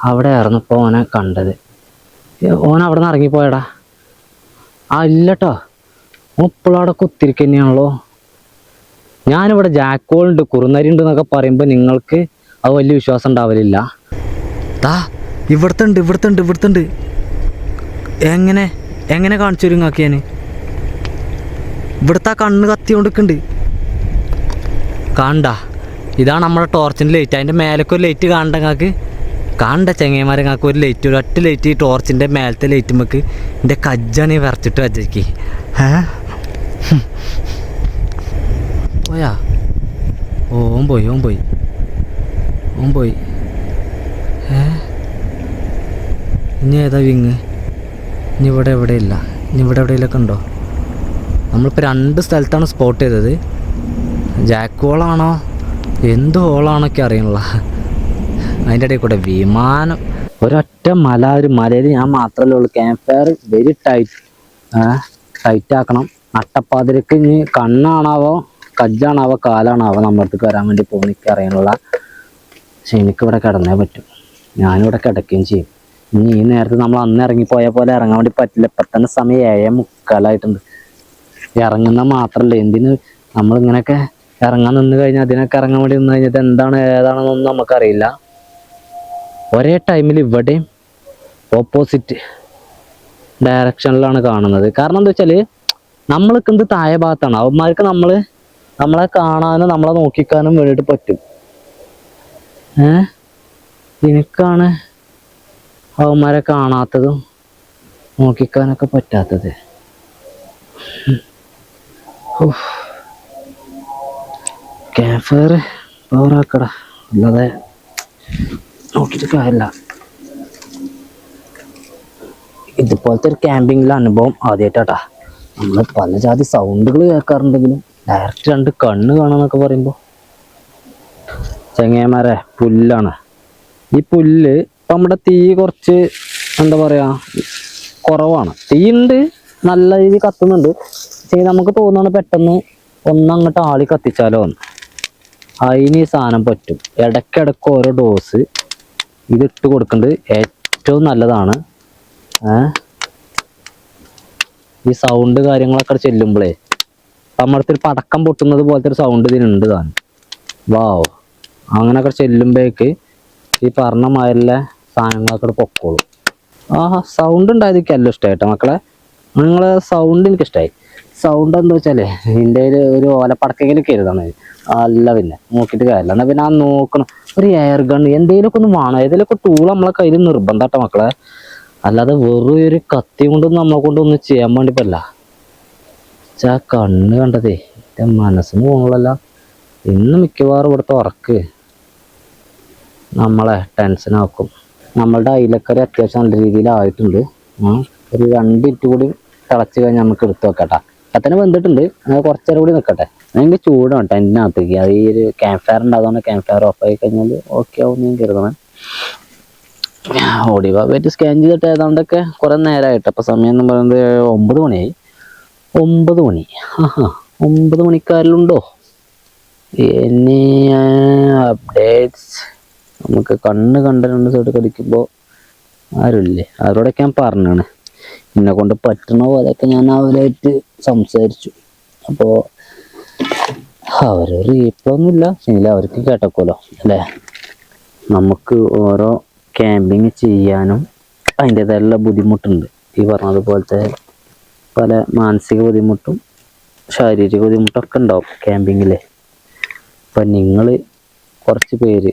[SPEAKER 1] അവിടെ ആയിരുന്നു ഇപ്പോൾ ഓനെ കണ്ടത്. ഓൻ അവിടെ നിന്ന് ഇറങ്ങിപ്പോയടാ. ഇല്ലട്ടോ, ഇപ്പോഴും അവിടെ കുത്തിരിക്ക തന്നെയാണല്ലോ. ഞാനിവിടെ ജാക്കോളുണ്ട്, കുറുനരി ഉണ്ട് എന്നൊക്കെ പറയുമ്പോൾ നിങ്ങൾക്ക് അത് വലിയ വിശ്വാസം ഉണ്ടാവലില്ല. ഇവിടുത്തുണ്ട്. എങ്ങനെ കാണിച്ചു തരും നിങ്ങൾക്ക്? ഞാൻ ഇവിടുത്തെ കണ്ണ് കത്തിക്കൊണ്ടിരിക്കുന്നുണ്ട്. കാണണ്ട, ഇതാണ് നമ്മുടെ ടോർച്ചിൻ്റെ ലൈറ്റ്. അതിൻ്റെ മേലേക്ക് ഒരു ലൈറ്റ് കാണണ്ട നിങ്ങൾക്ക്? കാണണ്ട ചെങ്ങന്മാരെ, നിങ്ങൾക്ക് ഒരു ലൈറ്റ്, ഒരൊറ്റ ലൈറ്റ് ഈ ടോർച്ചിൻ്റെ മേലത്തെ ലൈറ്റ് നമുക്ക് എൻ്റെ കജ്ജാണ് വരച്ചിട്ട് വച്ചേക്ക്. പോയാ? ഓൻ പോയി. ഇനി ഏതാ വിങ്? ഇനി ഇവിടെ എവിടെയെങ്കിലൊക്കെ ഉണ്ടോ? നമ്മളിപ്പോൾ 2 സ്ഥലത്താണ് സ്പോട്ട് ചെയ്തത്. ജാക്ക് ഹോളാണോ എന്ത് ഹോളാണൊക്കെ അറിയണില്ല. അതിൻ്റെ ഇടയിൽ കൂടെ വിമാനം, ഒരൊറ്റ ഒരു മലയിൽ ഞാൻ മാത്രമല്ലേ ഉള്ളൂ. ക്യാമ്പ് ഫയർ വെരി ടൈറ്റ് ആക്കണം. നട്ടപ്പാതിരക്ക് ഇനി കണ്ണാണാവോ കജ്ജാണാവോ കാലാണാവോ നമ്മുടെ അടുത്തേക്ക് വരാൻ വേണ്ടി പോകുന്ന അറിയാനുള്ള. പക്ഷെ എനിക്കിവിടെ കിടന്നേ പറ്റും, ഞാനിവിടെ കിടക്കുകയും ചെയ്യും. ഇനി ഈ നേരത്തെ നമ്മൾ അന്ന് ഇറങ്ങിപ്പോയ പോലെ ഇറങ്ങാൻ വേണ്ടി പറ്റില്ല. ഇപ്പം തന്നെ സമയം 7:45. ഇറങ്ങുന്ന മാത്രമല്ല, എന്തിന് നമ്മളിങ്ങനെയൊക്കെ ഇറങ്ങാൻ നിന്ന് കഴിഞ്ഞാൽ അതിനൊക്കെ ഇറങ്ങാൻ വേണ്ടി നിന്ന് കഴിഞ്ഞാൽ എന്താണ് ഏതാണെന്നൊന്നും നമുക്കറിയില്ല. ഒരേ ടൈമിൽ ഇവിടെയും ഓപ്പോസിറ്റ് ഡയറക്ഷനിലാണ് കാണുന്നത്. കാരണം എന്താ വെച്ചാൽ നമ്മൾക്ക് എന്ത് താഴെ ഭാഗത്താണ്. അവന്മാർക്ക് നമ്മളെ കാണാനും നമ്മളെ നോക്കിക്കാനും വേണ്ടിയിട്ട് പറ്റും. എനിക്കാണ് അവന്മാരെ കാണാത്തതും നോക്കിക്കാനൊക്കെ പറ്റാത്തത്. ക്യാമ്പ് ഫയർ പവറാക്കട, അല്ലാതെ നോക്കിയിട്ട് കാര്യമില്ല. ഇതുപോലത്തെ ഒരു ക്യാമ്പിങ്ങിലെ അനുഭവം ആദ്യമായിട്ടാ. നമ്മൾ പല ജാതി സൗണ്ടുകൾ കേൾക്കാറുണ്ടെങ്കിലും ഡയറക്റ്റ് 2 കണ്ണ് കാണാന്നൊക്കെ പറയുമ്പോൾ. ചെങ്ങന്മാരെ, പുല്ലാണ് ഈ പുല്ല്. ഇപ്പം നമ്മുടെ തീ കുറച്ച് എന്താ പറയുക കുറവാണ്. തീ ഉണ്ട്, നല്ല രീതിയിൽ കത്തുന്നുണ്ട്. പക്ഷേ നമുക്ക് തോന്നുന്നത് പെട്ടെന്ന് ഒന്നങ്ങോട്ട് ആളി കത്തിച്ചാലോ എന്ന്. അതിന് ഈ സാധനം പറ്റും. ഇടയ്ക്കിടയ്ക്ക് ഓരോ ഡോസ് ഇതിട്ട് കൊടുക്കേണ്ടത് ഏറ്റവും നല്ലതാണ്. ഈ സൗണ്ട് കാര്യങ്ങളൊക്കെ ചെല്ലുമ്പോഴേ നമ്മുടെ അടുത്തൊരു പടക്കം പൊട്ടുന്നത് പോലത്തെ ഒരു സൗണ്ട് ഇതിനുണ്ട് താൻ. വാവ്, അങ്ങനെയൊക്കെ ചെല്ലുമ്പോഴേക്ക് ഈ പറഞ്ഞ മാതിരിയുള്ള സാധനങ്ങളൊക്കെ പൊക്കോളും. സൗണ്ട് ഉണ്ടായതൊക്കെ എല്ലാം ഇഷ്ടമായിട്ടോ മക്കളെ. നിങ്ങളെ സൗണ്ട് എനിക്കിഷ്ടമായി. സൗണ്ട് എന്താ വെച്ചാലേ ഇതിൻ്റെ ഒരു ഓലപ്പടക്കെങ്കിലും കരുതാണ്. അല്ല പിന്നെ നോക്കിയിട്ട് കാര്യമില്ല. എന്നാൽ പിന്നെ നോക്കണം. ഒരു എയർ ഗൺ എന്തെങ്കിലുമൊക്കെ ഒന്ന് വേണം. ഏതെങ്കിലുമൊക്കെ ടൂൾ നമ്മളെ കയ്യിൽ നിർബന്ധമാട്ടോ മക്കളെ. അല്ലാതെ വെറും ഒരു കത്തി കൊണ്ടൊന്നും നമ്മളെ കൊണ്ടൊന്നും ചെയ്യാൻ വേണ്ടി പറ്റില്ല. കണ്ണ് കണ്ടതേ എൻ്റെ മനസ്സിന് പോകണല്ല. ഇന്ന് മിക്കവാറും ഇവിടുത്തെ ഉറക്ക് നമ്മളെ ടെൻഷനാക്കും. നമ്മളുടെ അയിലക്കറി അത്യാവശ്യം നല്ല രീതിയിലായിട്ടുണ്ട്. ഒരു 2 മിനിറ്റ് കൂടി തിളച്ച് കഴിഞ്ഞാൽ നമുക്ക് എടുത്ത് വെക്കട്ടെ. അത്തന്നെ വെന്തിട്ടുണ്ട്. കുറച്ചേരം കൂടി നിൽക്കട്ടെ. ഭയങ്കര ചൂടാണ് ടെൻറ്റിനകത്തേക്ക്. അത് ഈ ഒരു ക്യാമ്പ് ഫയർ ഉണ്ടാകുന്നതുകൊണ്ട് ക്യാമ്പ് ഫയർ ഓഫ് ആയി കഴിഞ്ഞാൽ ഓക്കെ ആവും ഞാൻ കരുതണം. ഓടി പോയിട്ട് സ്കാൻ ചെയ്തിട്ട് ഏതാണ്ടൊക്കെ കുറേ നേരമായിട്ട്. അപ്പോൾ സമയം എന്ന് പറയുന്നത് 9 മണിയായി. 9 മണി. 9 മണിക്കാരിലുണ്ടോ ഇനി അപ്ഡേറ്റ്സ്? നമുക്ക് കണ്ണ് കണ്ട 2 സൈഡ് കടിക്കുമ്പോൾ ആരുമില്ലേ? അവരോടൊക്കെ ഞാൻ പറഞ്ഞാണ് എന്നെ കൊണ്ട് പറ്റണ പോലെയൊക്കെ ഞാൻ അവരായിട്ട് സംസാരിച്ചു. അപ്പോൾ അവർ റീപ്ലൈ ഒന്നുമില്ല. എങ്കിൽ അവർക്ക് കേട്ടോക്കുമല്ലോ അല്ലേ. നമുക്ക് ഓരോ ക്യാമ്പിങ് ചെയ്യാനും അതിൻ്റേതായുള്ള ബുദ്ധിമുട്ടുണ്ട്. ഈ പറഞ്ഞതുപോലത്തെ പല മാനസിക ബുദ്ധിമുട്ടും ശാരീരിക ബുദ്ധിമുട്ടൊക്കെ ഉണ്ടാവും ക്യാമ്പിങ്ങിൽ. അപ്പം നിങ്ങൾ കുറച്ച് പേര്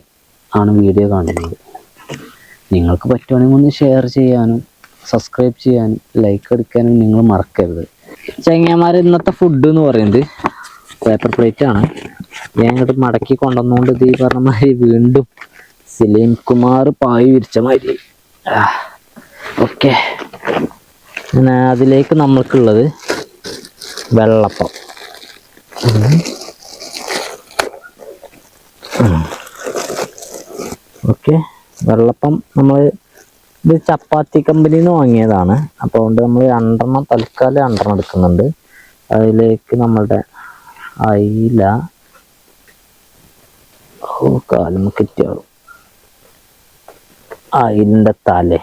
[SPEAKER 1] ആണ് വീഡിയോ കാണുന്നത്. നിങ്ങൾക്ക് പറ്റുവാണെങ്കിൽ ഒന്ന് ഷെയർ ചെയ്യാനും സബ്സ്ക്രൈബ് ചെയ്യാനും ലൈക്ക് അടിക്കാനും നിങ്ങൾ മറക്കരുത്. ചങ്ങന്മാർ ഇന്നത്തെ ഫുഡ് എന്ന് പറയുന്നത് പേപ്പർ പ്ലേറ്റ് ആണ്. ഞാൻ ഇങ്ങോട്ട് മടക്കി കൊണ്ടുവന്നുകൊണ്ട് ഇത് ഈ പറഞ്ഞ മാതിരി വീണ്ടും സലീം കുമാർ പായി വിരിച്ച മാതിരി. ഓക്കെ, അതിലേക്ക് നമ്മൾക്കുള്ളത് വെള്ളപ്പം. ഓക്കെ, വെള്ളപ്പം നമ്മൾ ഇത് ചപ്പാത്തി കമ്പനിയിൽ നിന്ന് വാങ്ങിയതാണ്. അപ്പോൾ അതുകൊണ്ട് നമ്മൾ 2 തൽക്കാലം 2 എടുക്കുന്നുണ്ട്. അതിലേക്ക് നമ്മളുടെ അയില കാലം കിറ്റിയാളും അയിലിൻ്റെ തല,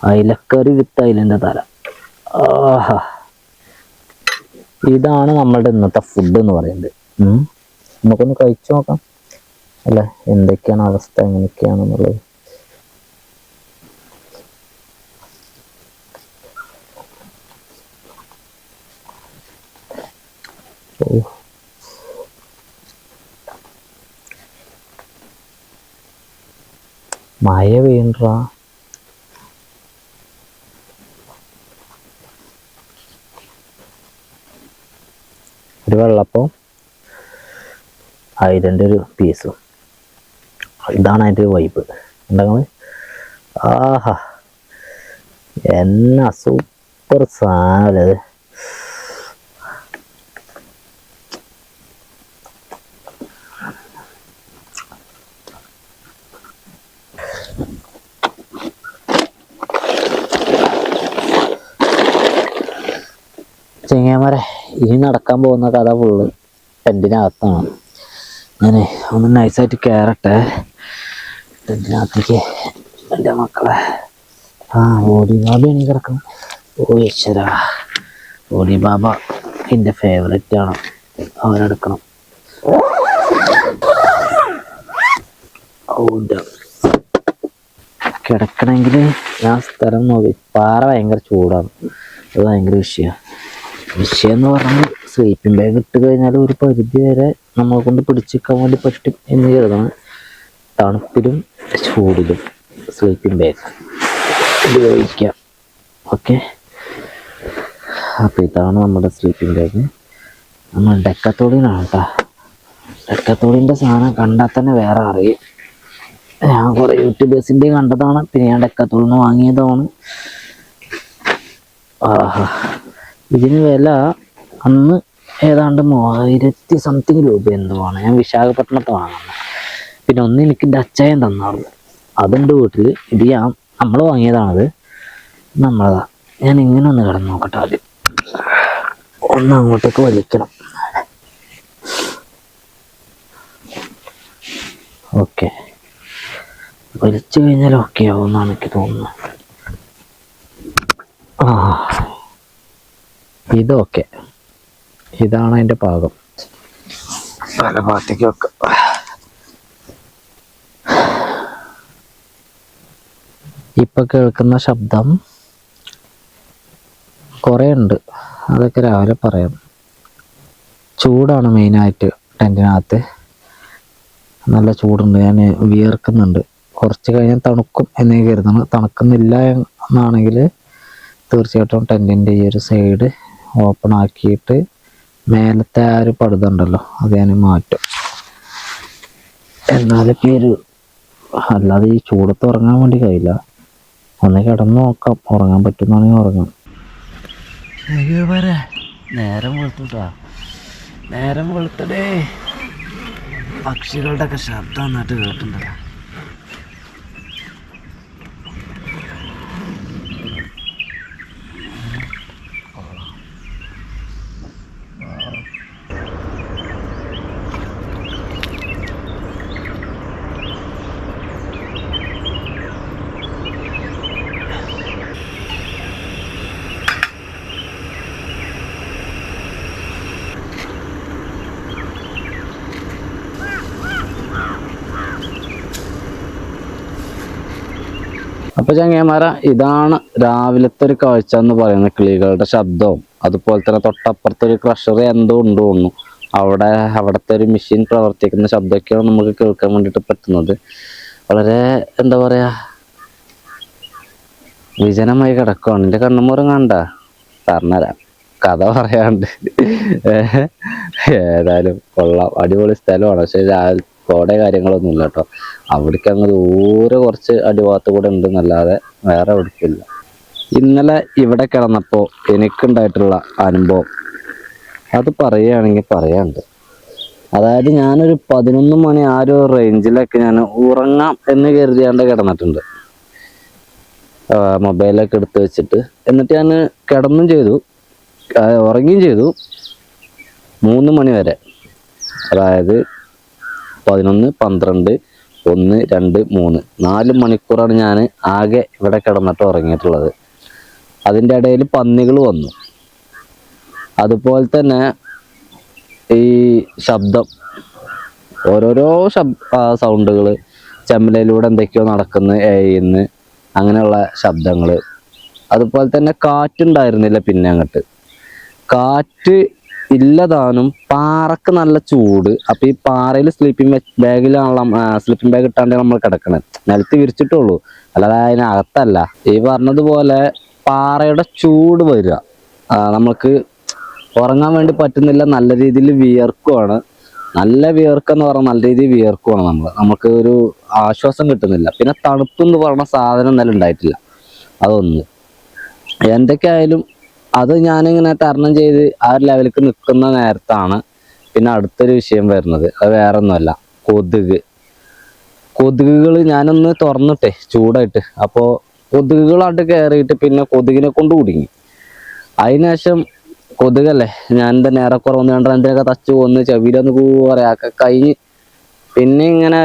[SPEAKER 1] അയിലക്കറി വിത്ത് അയിലിൻ്റെ തല. ആഹാ, ഇതാണ് നമ്മളുടെ ഇന്നത്തെ ഫുഡ് എന്ന് പറയുന്നത്. നമുക്കൊന്ന് കഴിച്ചു നോക്കാം അല്ലേ, എന്തൊക്കെയാണ് അവസ്ഥ, എങ്ങനെയൊക്കെയാണെന്നുള്ളത്. മഴ പെയ്യണ്ടാ. ഒരു വെള്ളപ്പം അയിലൻ്റെ ഒരു പീസും, ഇതാണ് അതിൻ്റെ വൈബ്. ഉണ്ടെങ്കിൽ ആഹാ, എന്നാ സൂപ്പർ സാധനം. ചെങ്ങന്മാരെ, ഇനി നടക്കാൻ പോകുന്ന കഥ ഫുള്ള് ടെൻറ്റിനകത്താണ്. ഞാൻ ഒന്ന് നൈസായിട്ട് കയറട്ടെ ടെൻറ്റിനകത്തേക്ക്. എൻ്റെ മക്കളെ, ഓടി ബാബയാണ് കിടക്കുന്നത്. ഓ ഈശ്വരാ, ഓടി ബാബ എൻ്റെ ഫേവറേറ്റ് ആണ്, അവനെടുക്കണം. കിടക്കണമെങ്കിൽ ഞാൻ സ്ഥലം നോക്കി. പാറ ഭയങ്കര ചൂടാണ്, അത് ഭയങ്കര വിഷയം എന്ന് പറഞ്ഞാൽ സ്ലീപ്പിംഗ് ബാഗ് ഇട്ട് കഴിഞ്ഞാൽ ഒരു പരിധി വരെ നമ്മളെ കൊണ്ട് പിടിച്ചിരിക്കാൻ വേണ്ടി പറ്റും എന്ന് കരുതണം. തണുപ്പിലും ചൂടിലും സ്ലീപ്പിംഗ് ബാഗ് ഉപയോഗിക്കാം. ഓക്കെ, അപ്പോൾ ഇതാണ് നമ്മുടെ സ്ലീപ്പിംഗ് ബാഗ്. നമ്മൾ ഡെക്കത്തോളിനാണ് കേട്ടോ. ഡെക്കത്തോളിൻ്റെ സാധനം കണ്ടാൽ തന്നെ വേറെ അറിയും. ഞാൻ കുറേ യൂട്യൂബേഴ്സിൻ്റെ കണ്ടതാണ്, പിന്നെ ഞാൻ ഡെക്കത്തോളിൽ നിന്ന് വാങ്ങിയതാണ്. ആഹാ, ഇതിന് വില അന്ന് ഏതാണ്ട് 1000 സംതിങ് രൂപ എന്തുവാണ്. ഞാൻ വിശാഖപട്ടണത്ത് വാങ്ങുന്നത്. പിന്നെ ഒന്ന് എനിക്ക് ഡച്ചായം തന്നാണ്, അതുണ്ട് വീട്ടിൽ. ഇത് നമ്മൾ വാങ്ങിയതാണത്, നമ്മളതാ. ഞാൻ ഇങ്ങനെ ഒന്ന് കിടന്ന് നോക്കട്ടെ ആദ്യം. ഒന്ന് അങ്ങോട്ടേക്ക് വലിക്കണം. ഓക്കെ, വലിച്ചു കഴിഞ്ഞാൽ ഓക്കെ ആവുമെന്നാണ് എനിക്ക് തോന്നുന്നത്. ഇതൊക്കെ ഇതാണ് അതിൻ്റെ പാകം. പല ഭാഗത്തേക്ക് വെക്കാം. ഇപ്പം കേൾക്കുന്ന ശബ്ദം കുറേ ഉണ്ട്, അതൊക്കെ രാവിലെ പറയാം. ചൂടാണ് മെയിനായിട്ട് ടെൻറ്റിനകത്ത്. നല്ല ചൂടുണ്ട്, ഞാൻ വിയർക്കുന്നുണ്ട്. കുറച്ച് കഴിഞ്ഞാൽ തണുക്കും എന്നേ കരുതണം. തണുക്കുന്നില്ല എന്നാണെങ്കിൽ തീർച്ചയായിട്ടും ടെൻറ്റിൻ്റെ ഈ ഒരു സൈഡ് ഓപ്പൺ ആക്കിയിട്ട് മേലത്തെ ആ ഒരു പടുതുണ്ടല്ലോ അത് ഞാൻ മാറ്റും. എന്നാലിപ്പോൾ അല്ലാതെ ഈ ചൂടത്ത് ഉറങ്ങാൻ വേണ്ടി കഴിയില്ല. ഒന്ന് കിടന്ന് നോക്കാം, ഉറങ്ങാൻ പറ്റുന്നാണെങ്കിൽ ഉറങ്ങാം. നേരം വെളുത്തുട്ടാ, നേരം വെളുത്തടേ. പക്ഷികളുടെ ഒക്കെ ശബ്ദം നന്നായിട്ട് കേട്ടിട്ടുണ്ടല്ലോ. അപ്പോൾ ചങ്ങന്മാരെ, ഇതാണ് രാവിലത്തെ ഒരു കാഴ്ച എന്ന് പറയുന്നത്. കിളികളുടെ ശബ്ദവും അതുപോലെ തന്നെ തൊട്ടപ്പുറത്തെ ഒരു ക്രഷർ എന്തോ ഉണ്ട് തോന്നുന്നു. അവിടുത്തെ ഒരു മെഷീൻ പ്രവർത്തിക്കുന്ന ശബ്ദമൊക്കെയാണ് നമുക്ക് കേൾക്കാൻ വേണ്ടിയിട്ട് പറ്റുന്നത്. വളരെ എന്താ പറയുക, വിജനമായി കിടക്കുവാണ്. എൻ്റെ കണ്ണുമുറും കണ്ട പറഞ്ഞുതരാം, കഥ പറയാണ്ട്. ഏതായാലും കൊള്ളാം, അടിപൊളി സ്ഥലമാണ്. പക്ഷേ കോടെ കാര്യങ്ങളൊന്നും ഇല്ല കേട്ടോ. അവിടേക്ക് അങ്ങ് ദൂരെ കുറച്ച് അടിഭാഗത്ത് കൂടെ ഉണ്ടെന്നല്ലാതെ വേറെ എവിടേക്കില്ല. ഇന്നലെ ഇവിടെ കിടന്നപ്പോൾ എനിക്കുണ്ടായിട്ടുള്ള അനുഭവം അത് പറയുകയാണെങ്കിൽ പറയാനുണ്ട്. അതായത് ഞാനൊരു 11 മണി ആ ഒരു റേഞ്ചിലൊക്കെ ഞാൻ ഉറങ്ങാം എന്ന് കരുതിയാണ്ട് കിടന്നിട്ടുണ്ട്. മൊബൈലൊക്കെ എടുത്ത് വെച്ചിട്ട് എന്നിട്ട് ഞാൻ കിടന്നും ചെയ്തു, ഉറങ്ങുകയും ചെയ്തു 3 മണി വരെ. അതായത് 11, 12, 1, 2, 3 4 മണിക്കൂറാണ് ഞാൻ ആകെ ഇവിടെ കിടന്നിട്ട് ഉറങ്ങിയിട്ടുള്ളത്. അതിൻ്റെ ഇടയിൽ പന്നികൾ വന്നു. അതുപോലെ തന്നെ ഈ ശബ്ദം, ഓരോരോ സൗണ്ടുകൾ, ചെമ്മലയിലൂടെ എന്തൊക്കെയോ നടക്കുന്നു, എഴുന്ന് അങ്ങനെയുള്ള ശബ്ദങ്ങൾ. അതുപോലെ തന്നെ കാറ്റുണ്ടായിരുന്നില്ല. പിന്നെ അങ്ങോട്ട് കാറ്റ് ഇല്ലതാനും, പാറക്ക് നല്ല ചൂട്. അപ്പം ഈ പാറയിൽ സ്ലീപ്പിംഗ് ബാഗ് ഇട്ടാണ്ട് നമ്മൾ കിടക്കണത്. നിലത്ത് വിരിച്ചിട്ടുള്ളൂ, അല്ലാതെ അതിനകത്തല്ല. ഈ പറഞ്ഞതുപോലെ പാറയുടെ ചൂട് വരിക, നമുക്ക് ഉറങ്ങാൻ വേണ്ടി പറ്റുന്നില്ല. നല്ല രീതിയിൽ വിയർക്കുവാണ്. നല്ല വിയർക്കെന്ന് പറഞ്ഞാൽ നല്ല രീതിയിൽ വിയർക്കുവാണ് നമുക്ക് ഒരു ആശ്വാസം കിട്ടുന്നില്ല. പിന്നെ തണുപ്പെന്ന് പറഞ്ഞ സാധനം നല്ല ഉണ്ടായിട്ടില്ല. അതൊന്ന് എന്തൊക്കെയായാലും അത് ഞാനിങ്ങനെ തരണം ചെയ്ത് ആ ഒരു ലെവലിലേക്ക് നിൽക്കുന്ന നേരത്താണ് പിന്നെ അടുത്തൊരു വിഷയം വരുന്നത്. അത് വേറെ ഒന്നുമല്ല, കൊതുകുകൾ. ഞാനൊന്ന് തുറന്നിട്ടെ ചൂടായിട്ട്, അപ്പോൾ കൊതുകുകളായിട്ട് കയറിയിട്ട് പിന്നെ കൊതുകിനെ കൊണ്ട് കുടുങ്ങി. അതിനുശേഷം കൊതുകല്ലേ, ഞാൻ തന്നെ ഏറെക്കുറെ 1, 2 എന്തിനൊക്കെ തച്ചു കൊന്ന് ചെവിയിലൊന്ന് പറയാക്കെ കഴിഞ്ഞ്. പിന്നെ ഇങ്ങനെ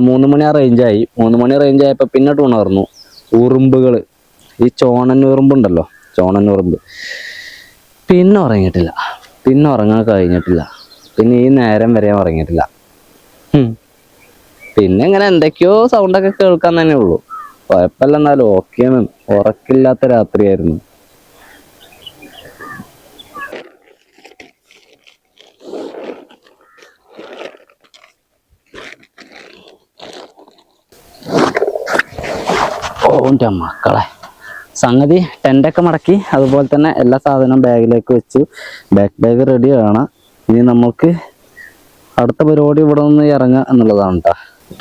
[SPEAKER 1] 3 മണി ആ റേഞ്ചായി. 3 മണി റേഞ്ചായപ്പോൾ പിന്നെ ഉണർന്നു ഉറുമ്പുകൾ. ഈ ചോണനുറുമ്പുണ്ടല്ലോ, ചോണനുറുമ്പ്. പിന്നെ ഉറങ്ങിയിട്ടില്ല, പിന്നെ ഉറങ്ങാൻ കഴിഞ്ഞിട്ടില്ല. പിന്നെ ഈ നേരം വരെ ഉറങ്ങിയിട്ടില്ല. പിന്നെ ഇങ്ങനെ എന്തൊക്കെയോ സൗണ്ടൊക്കെ കേൾക്കാൻ തന്നെ ഉള്ളൂ. കുഴപ്പമില്ല, എന്നാലും ഓക്കെയാണ്. ഉറക്കില്ലാത്ത രാത്രിയായിരുന്നു. ഓൻ്റെ മക്കളെ, സംഗതി ടെൻ്റൊക്കെ മടക്കി അതുപോലെ തന്നെ എല്ലാ സാധനവും ബാഗിലേക്ക് വെച്ചു. ബാഗ് റെഡിയാണ്. ഇനി നമുക്ക് അടുത്ത പരിപാടി ഇവിടെ നിന്ന് ഇറങ്ങുക എന്നുള്ളതാണ് കേട്ടോ.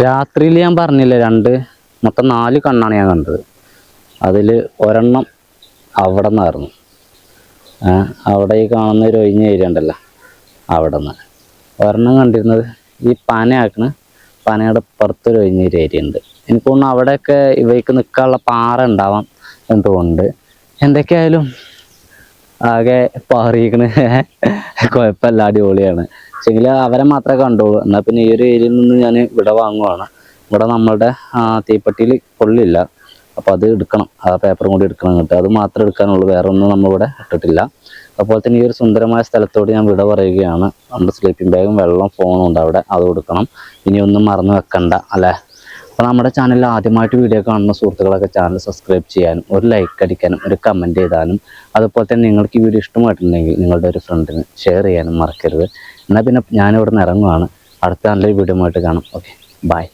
[SPEAKER 1] രാത്രിയിൽ ഞാൻ പറഞ്ഞില്ലേ, മൊത്തം 4 കണ്ണാണ് ഞാൻ കണ്ടത്. അതിൽ ഒരെണ്ണം അവിടെ നിന്നായിരുന്നു. അവിടെ ഈ കാണുന്ന ഒരു ഒഴിഞ്ഞ ഏരിയ ഉണ്ടല്ലോ, അവിടെ നിന്ന് ഒരെണ്ണം കണ്ടിരുന്നത്. ഈ പനയുടെ പുറത്തൊരു ഒഴിഞ്ഞ ഏരിയ ഉണ്ട്. എനിക്ക് തോന്നുന്നു അവിടെയൊക്കെ ഇവയ്ക്ക് നിൽക്കാനുള്ള പാറ ഉണ്ടാവാം എന്ന് തോന്നുന്നുണ്ട്. എന്തൊക്കെയായാലും ആകെ പാറിയിക്കണ്. കുഴപ്പമില്ല, അടിപൊളിയാണ്. പക്ഷെങ്കിൽ അവരെ മാത്രമേ കണ്ടുള്ളൂ. എന്നാൽ പിന്നെ ഈ ഒരു ഏരിയയിൽ നിന്ന് ഞാൻ ഇവിടെ വാങ്ങുവാണ്. ഇവിടെ നമ്മളുടെ തീപ്പെട്ടിയിൽ കൊള്ളില്ല, അപ്പോൾ അത് എടുക്കണം. ആ പേപ്പറും കൂടി എടുക്കണം കേട്ടോ. അത് മാത്രമേ എടുക്കാനുള്ളൂ, വേറെ ഒന്നും നമ്മളിവിടെ ഇട്ടിട്ടില്ല. അതുപോലെ തന്നെ ഈ ഒരു സുന്ദരമായ സ്ഥലത്തോട് ഞാൻ വിട പറയുകയാണ്. നമ്മുടെ സ്ലീപ്പിംഗ് ബാഗും വെള്ളം ഫോണും ഉണ്ട് അവിടെ, അത് കൊടുക്കണം. ഇനിയൊന്നും മറന്നു വെക്കണ്ട അല്ലേ. അപ്പോൾ നമ്മുടെ ചാനലിൽ ആദ്യമായിട്ട് വീഡിയോ കാണുന്ന സുഹൃത്തുക്കളൊക്കെ ചാനൽ സബ്സ്ക്രൈബ് ചെയ്യാനും, ഒരു ലൈക്ക് അടിക്കാനും, ഒരു കമൻറ്റ് ചെയ്താനും, അതുപോലെ തന്നെ നിങ്ങൾക്ക് ഈ വീഡിയോ ഇഷ്ടമായിട്ടുണ്ടെങ്കിൽ നിങ്ങളുടെ ഒരു ഫ്രണ്ടിന് ഷെയർ ചെയ്യാനും മറക്കരുത്. എന്നാൽ പിന്നെ ഞാനിവിടെ നിന്ന് ഇറങ്ങുവാണ്. അടുത്ത നല്ലൊരു വീഡിയോ ആയിട്ട് കാണാം. Okay, by.